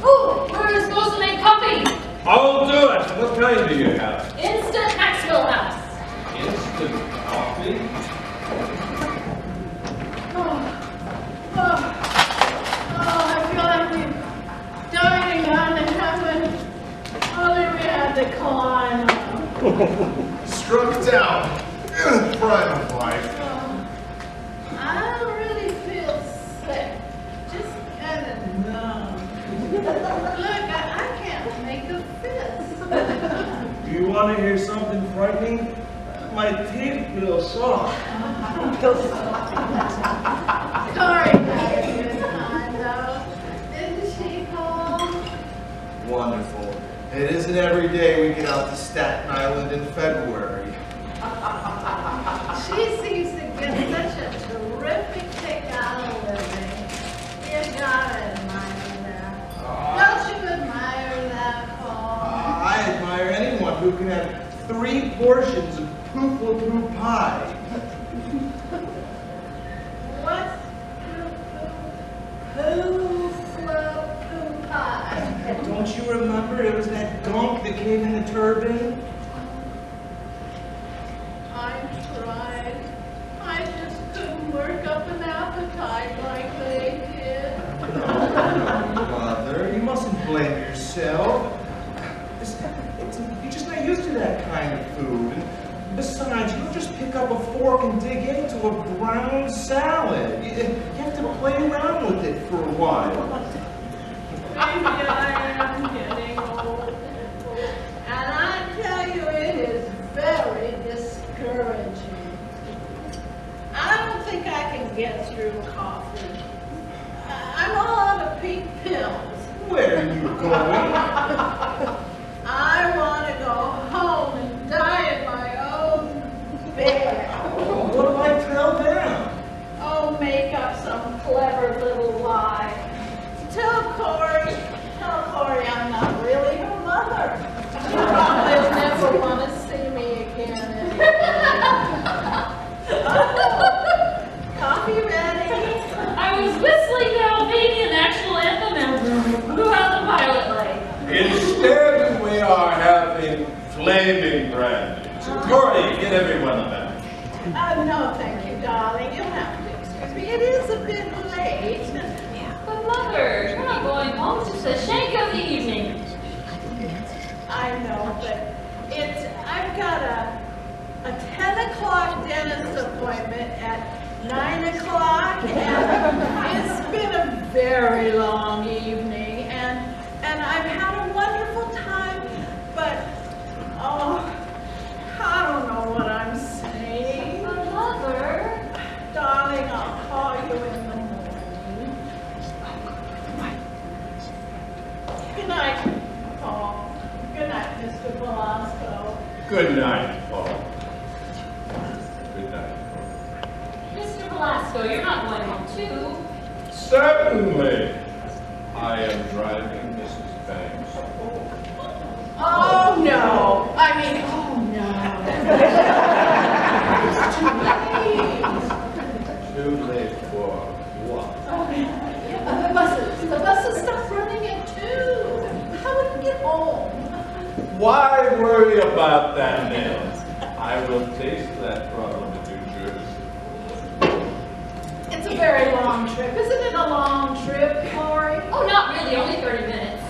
Ooh, we're supposed to make coffee. I'll do it. What kind do you have? Instant Maxwell House. Instant coffee? I feel like we're dying on the heaven. Only we had had to climb up. Struck down. Pride of life. I don't really feel sick. Just kind of numb. Look, I can't make a fist. Do you want to hear something frightening? My teeth feel soft. Corey had a good time, though. Didn't she, Paul? Wonderful. It isn't every day we get out to Staten Island in February. She seems to get such a terrific kick out of living. You gotta admire that. Don't you admire that, Paul? I admire anyone who can have 3 portions of poo-poo pie. What's poo pie? Don't you remember? It was that gunk that came in the turbine. I tried. I just couldn't work up an appetite like they did. Mother, you mustn't blame yourself. You're just not used to that kind of food. And besides, you don't just pick up a fork and dig into a brown salad. You have to play around with it for a while. Maybe I am getting old. And I tell you, it is very discouraging. I don't think I can get through coffee. I'm all out of pink pills. Where are you going? I want to go home and die in my own bed. What do I tell them? Oh, make up some clever little lie. Tell Corey I'm not really her mother. She probably never want to see me again anyway. Coffee ready? I was whistling the Albanian national anthem and blew out the violet light. Instead, we are having flaming brandy. So, Corey, get everyone a back. No, thank you, darling. You'll have to excuse me. It is a bit late. But Mother, you're not going home. It's just a shank of the evening. I know, but I've got a 10 o'clock dentist appointment at 9 o'clock, and it's been a very long evening, and I've had a wonderful time, but, oh, I don't know what I'm saying. But Mother... Darling, I'll call you in the morning. Good night, Paul. Good night, Mr. Velasco. Good night, Paul. Good night. Mr. Velasco, you're not going home too. Certainly. I am driving Mrs. Banks. Oh, no. I mean, oh, no. Too late for what? Oh, yeah. The buses stopped running at 2. How would we get home? Why worry about that now? I will taste that problem in New Jersey. It's a very long trip. Isn't it a long trip, Corey? Oh, not really. Only 30 minutes.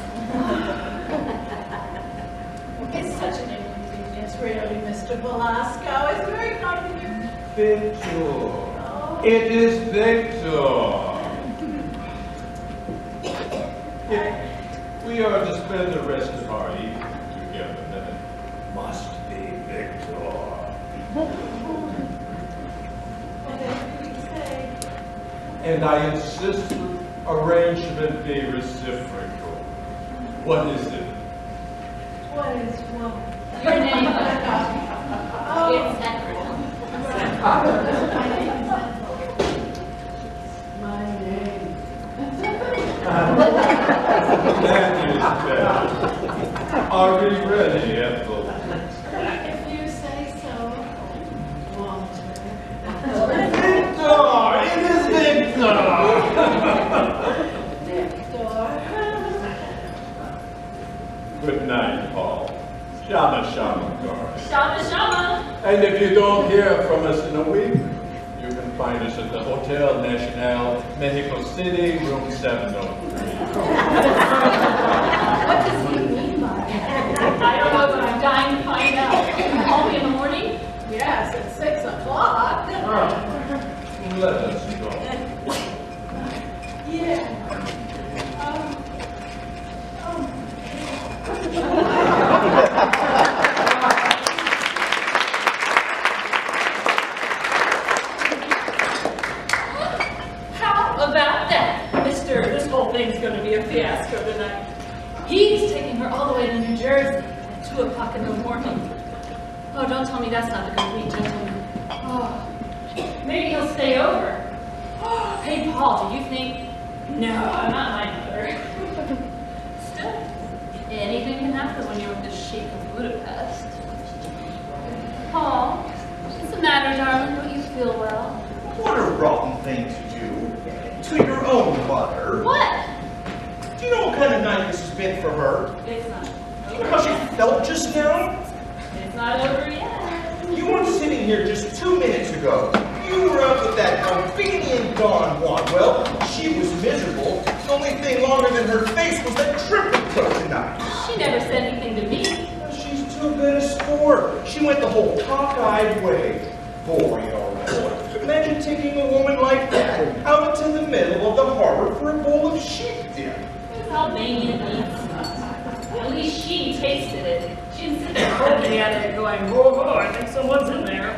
It's such an inconvenience, really, Mr. Velasco. It's very kind of you. Victor. Oh. It is Victor. If we are to spend the rest of our evening together, then it must be Victor. Whatever you say. And I insist the arrangement be reciprocal. What is it? What is what? Your name. Oh. It's Edward. My name. That is better. Are we ready, Ethel? If you say so, Walter. Victor! It is Victor. Good night, Paul. Shama Shama, Corey. Shama Shama. And if you don't hear from us in a week, you can find us at the Hotel Nacional, Mexico City, room 703. What does he mean by that? I don't know. let us go. Yeah. How about that, Mister? This whole thing's going to be a fiasco tonight. He's taking her all the way to New Jersey at 2 o'clock in the morning. Oh, don't tell me that's not a complete gentleman. Oh, maybe he'll stay over. Oh, hey, Paul, do you think? No, I'm not my mother. Still, anything can happen when you're with the Sheik of Budapest. Paul, what's the matter, darling? Don't you feel well? What a rotten thing to do to your own mother. What? Do you know what kind of night this has been for her? It's not. Do you know how she felt just now? It's not over yet. You weren't sitting here just 2 minutes ago. You were up with that Albanian Don Juan. Well, she was miserable. The only thing longer than her face was that trip we took tonight. She never said anything to me. She's too good a sport. She went the whole cockeyed way. Boy, oh boy. Imagine taking a woman like that out into the middle of the harbor for a bowl of sheep dip. It's Albanian eats. At least she tasted it. She didn't sit there holding at it going, whoa, I think someone's in there.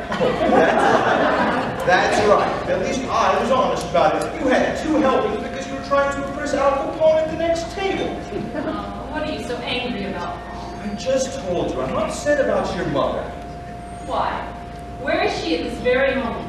That's right. At least I was honest about it. You had 2 helpings because you were trying to impress Al Capone at the next table. Oh, what are you so angry about? I just told you, I'm upset about your mother. Why? Where is she at this very moment?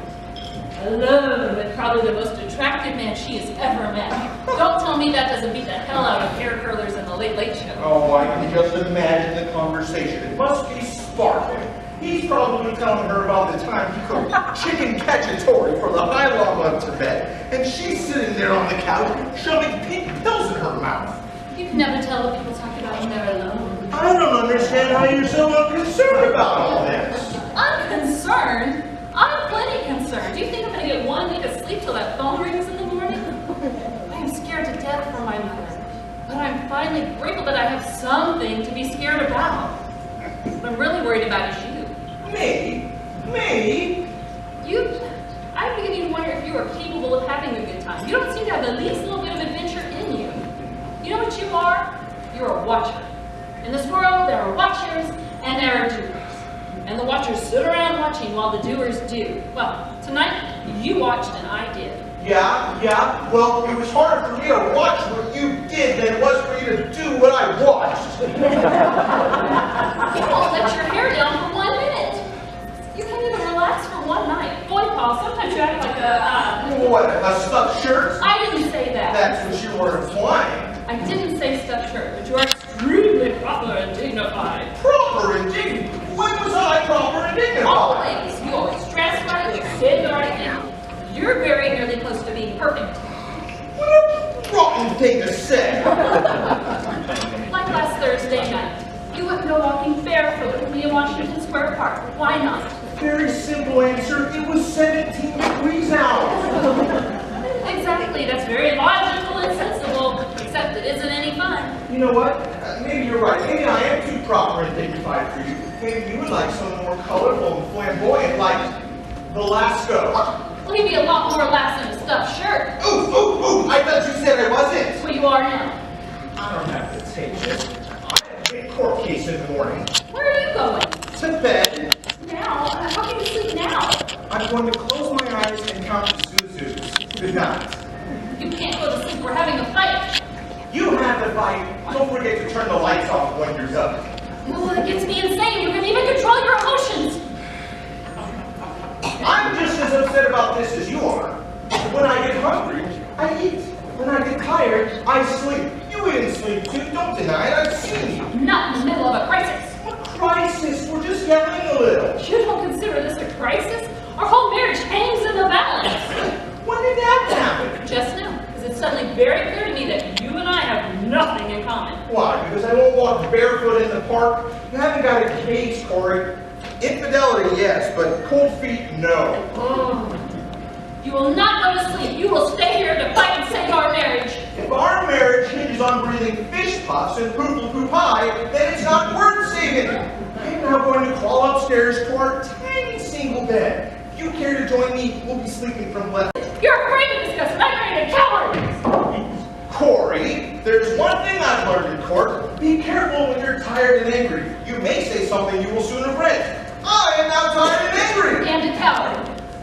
Alone with probably the most attractive man she has ever met. Don't tell me that doesn't beat the hell out of hair curlers and the Late Late Show. Oh, I can just imagine the conversation. It must be sparkling. He's probably telling her about the time he cooked chicken cacciatore for the High Lama of Tibet, and she's sitting there on the couch shoving pink pills in her mouth. You can never tell what people talk about when they're alone. I don't understand how you're so unconcerned about all this. Unconcerned? I'm plenty concerned. Do you think I'm going to get 1 week of sleep till that phone rings in the morning? I am scared to death for my mother. But I'm finally grateful that I have something to be scared about. What I'm really worried about is you. Me? Me? I'm beginning to wonder if you are capable of having a good time. You don't seem to have the least little bit of adventure in you. You know what you are? You're a watcher. In this world, there are watchers and there are doers. And the watchers sit around watching while the doers do. Well, tonight, you watched and I did. Yeah. Well, it was harder for me to watch what you did than it was for you to do what I watched. You won't let your hair down for 1 minute. You can't even relax for 1 night. Boy, Paul, sometimes you act like What, a stuffed shirt? I didn't say that. That's what you were implying. I didn't say stuffed shirt, but you are extremely proper and dignified. Proper and dignified? When was I proper and dignified? Always. You always dress right, you say the right thing. You're very nearly close to being perfect. What a rotten thing to say. Like last Thursday night. You wouldn't go walking barefoot with me in Washington Square Park. Why not? Very simple answer. It was 17 degrees out. Exactly. That's very logical and sensible, except it isn't any fun. You know what? Maybe you're right. Maybe I am too proper and dignified for you. Maybe you would like something more colorful and flamboyant, like Velasco. Well, he'd be a lot more lax in a stuffed shirt. Ooh! I thought you said I wasn't. Well, you are now. I don't have to take this. I have a big court case in the morning. Where are you going? To bed. Now? How can you sleep now? I'm going to close my eyes and count the zuzus. Good night. You can't go to sleep. We're having a fight. You have the fight. Don't forget to turn the lights off when you're done. Oh, that gets me insane. You can even control your emotions. I'm just as upset about this as you are. When I get hungry, I eat. When I get tired, I sleep. You didn't sleep too. Don't deny it. I've seen you. Not in the middle of a crisis. What crisis? We're just yelling a little. You don't consider this a crisis? Our whole marriage hangs in the balance. When did that happen? Just now, because it's suddenly very clear to me that you and I have nothing in common. Why? Because I won't walk barefoot in the park? You haven't got a cage, Corey. Infidelity, yes, but cold feet, no. Oh. You will not go to sleep. You will stay here to fight and save our marriage. If our marriage hinges on breathing fish puffs and poo pie, then it's not worth saving. I'm now going to crawl upstairs to our tiny single bed. If you care to join me, we'll be sleeping from left. You're afraid to discuss it. I'm afraid of cowardice. Corey, there's one thing I've learned in court. Be careful when you're tired and angry. You may say something you will soon regret. I am now tired and angry. And a coward.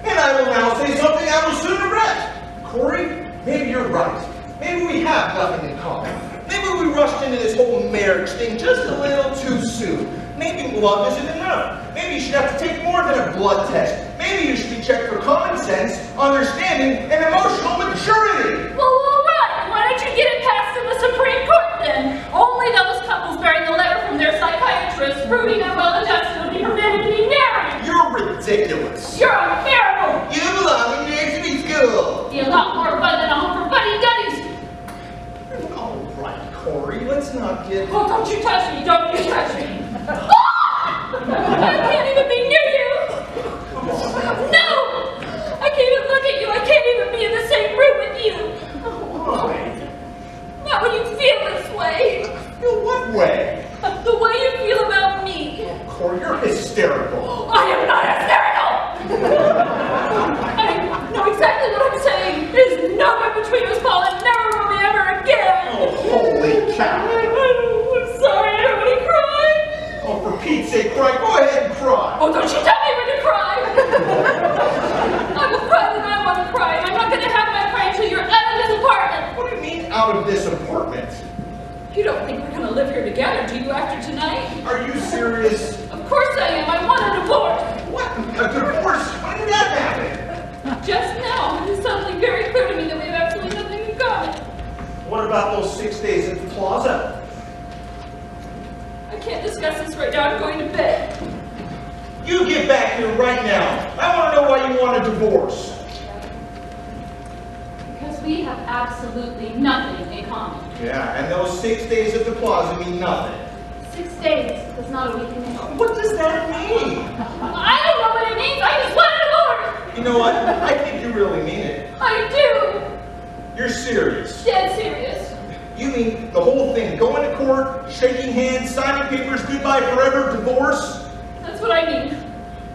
And I will now say something I will soon regret. Corey, maybe you're right. Maybe we have nothing in common. Maybe we rushed into this whole marriage thing just a little too soon. Maybe love isn't enough. Maybe you should have to take more than a blood test. Maybe you should be checked for common sense, understanding, and emotional maturity. Well, all right. Why don't you get it passed in the Supreme Court then? Only those couples bearing the letter from their psychiatrist proving they're well adjusted will be permitted to be married. You're ridiculous. You're unbearable. You belong in nursery school. Be a lot more fun than a home for buddy-duddies. All right, Corey, let's not get... Oh, don't you touch me. Don't you touch me. I can't even be near you. No! I can't even look at you. I can't even be in the same room with you. Why? Not when you feel this way. In what way? The way you feel about me. Corey, you're hysterical. I am not hysterical! I know exactly what I'm saying. There's no one between us, Paul, and never will be ever again. Oh, holy cow. I'm sorry, everybody cried. Oh, for Pete's sake, cry. Go ahead and cry. Oh, don't you tell me when to cry. I will cry when I want to cry. I'm not going to have my cry until you're out of this apartment. What do you mean, out of this apartment? You don't think we're going to live here together, do you, after tonight? Are you serious? Of course I am. I want a divorce. What? A divorce? When did that happen? Just now, it is suddenly very clear to me that we have absolutely nothing in common. What about those 6 days at the plaza? I can't discuss this right now. I'm going to bed. You get back here right now. I want to know why you want a divorce. Because we have absolutely nothing in common. Yeah, and those 6 days at the plaza mean nothing. 6 days is not a week in hell. What does that mean? I don't know what it means. I just want a divorce. You know what? I think you really mean it. I do. You're serious. Dead serious. You mean the whole thing? Going to court, shaking hands, signing papers, goodbye forever, divorce? That's what I mean.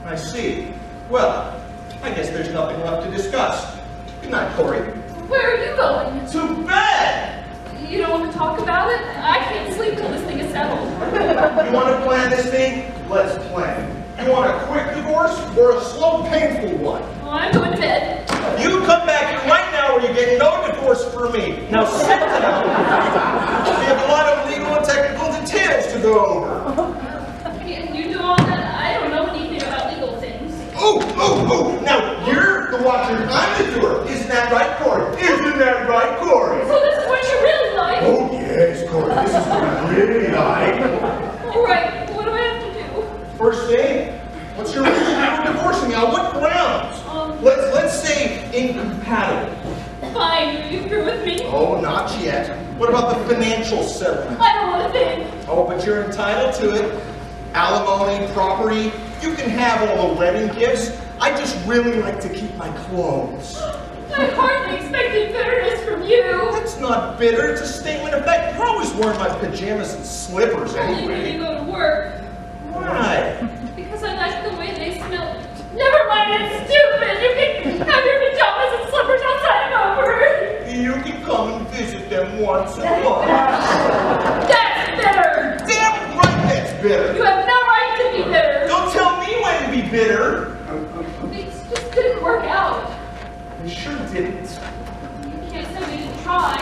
I see. Well, I guess there's nothing left to discuss. Good night, Corey. Where are you going? To bed! You don't want to talk about it? I can't sleep till this thing is settled. You want to plan this thing? Let's plan. You want a quick divorce or a slow, painful one? Well, I'm going to bed. You come back here right now or you get no divorce for me. Now sit down. We have a lot of legal and technical details to go over. You do all that? I don't know anything about legal things. Oh! Now you're the watcher, I'm the doer. Isn't that right, Corey? Isn't that right, Corey? So this is what you really like? Oh yes, Corey. This is what I really like. All right. What do I have to do? First thing, what's your reason for divorcing me? On what grounds? Let's say incompatible. Fine. Are you through with me? Oh, not yet. What about the financial settlement? I don't want to think. Oh, but you're entitled to it. Alimony, property. You can have all the wedding gifts. I just really like to keep my clothes. I hardly expected bitterness from you. That's not bitter. It's a statement of fact. You're always wearing my pajamas and slippers Only when you anyway. go to work. Why? Because I like the way they smell. Never mind, it's stupid. You can have your pajamas and slippers outside and over. You can come and visit them once a month. That's bitter. Damn right that's bitter. You have no right to be bitter. Don't tell me when to be bitter. It just didn't work out. You sure didn't. You can't say we didn't try.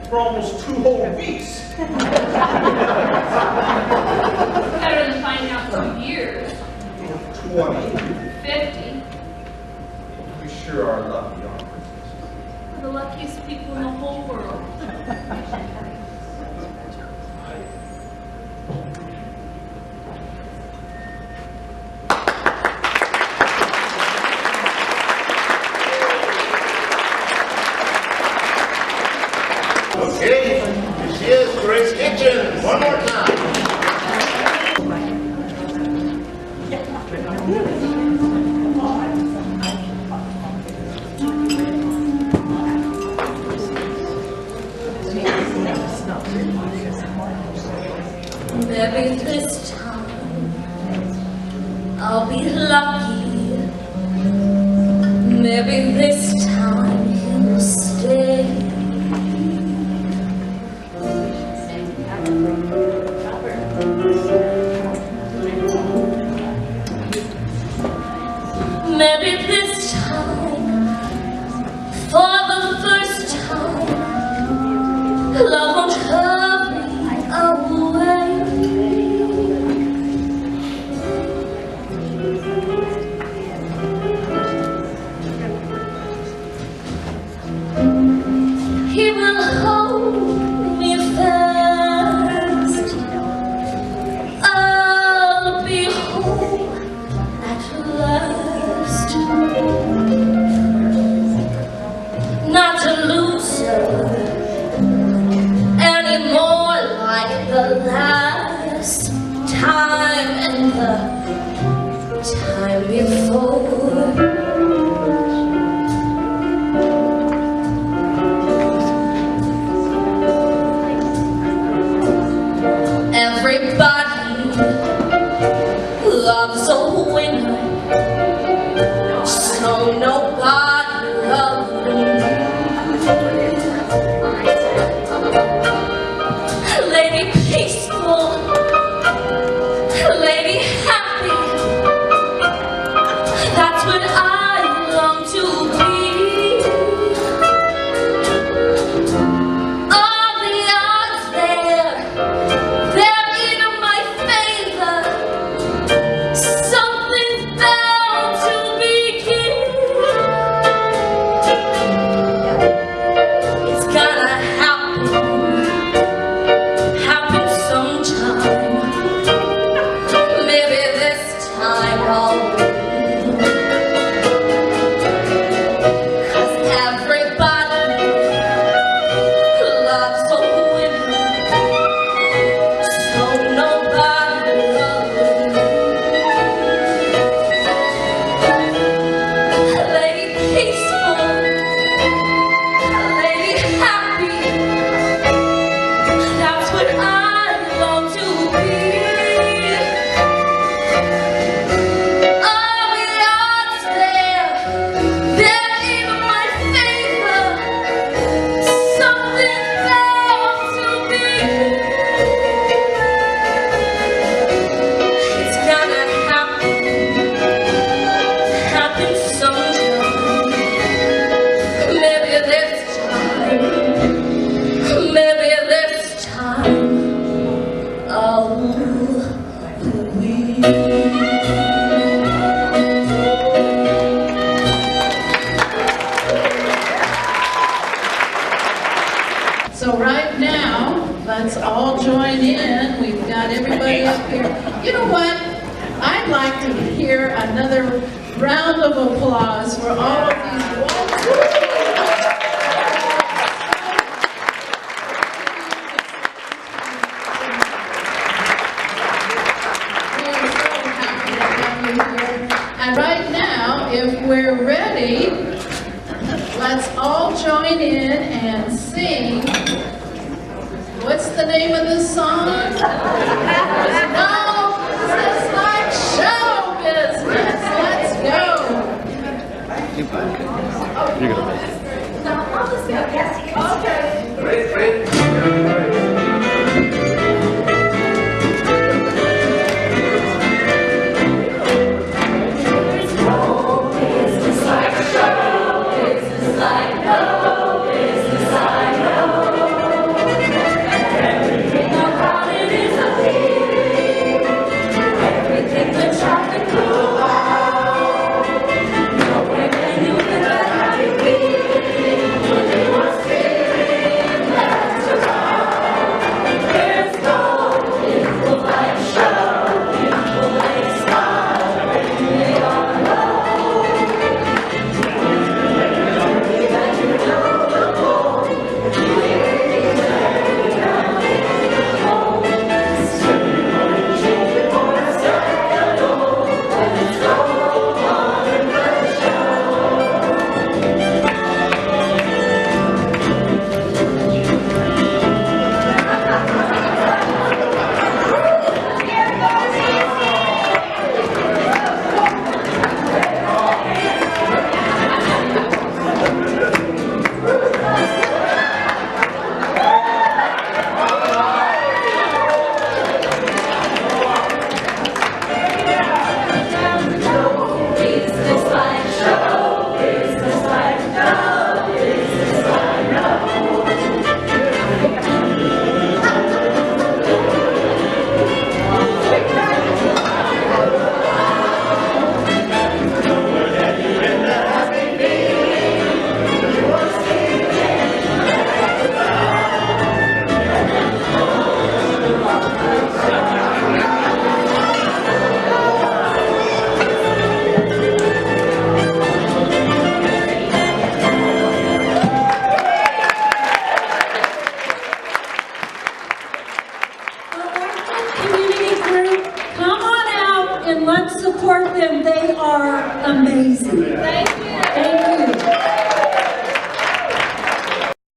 For almost 2 whole weeks. Better than finding out 2 years. 20. 50. We sure are lucky, aren't we? We're the luckiest people in the whole world. Okay, here she is, Grace Kitchen. One more time. Maybe this time I'll be lucky. Maybe this time time and the time before. Everybody loves a winner, so nobody loves me. Lady peaceful, lady happy, that's what I long to be. All the odds they're in my favor. Something's bound to begin. It's gotta happen sometime. Maybe this time I'll win. 'Cause everybody loves a winner, so nobody loves me. Lady peaceful, lady happy, that's what I long to be. All the odds they're in my favor. Something's bound to begin. It's gonna happen sometime. Maybe this time I'll win. So right now, let's all join in. We've got everybody up here. You know what? I'd like to hear another round of applause for all of these wonderful And right now, if we're ready, let's all join in and sing. What's the name of the song?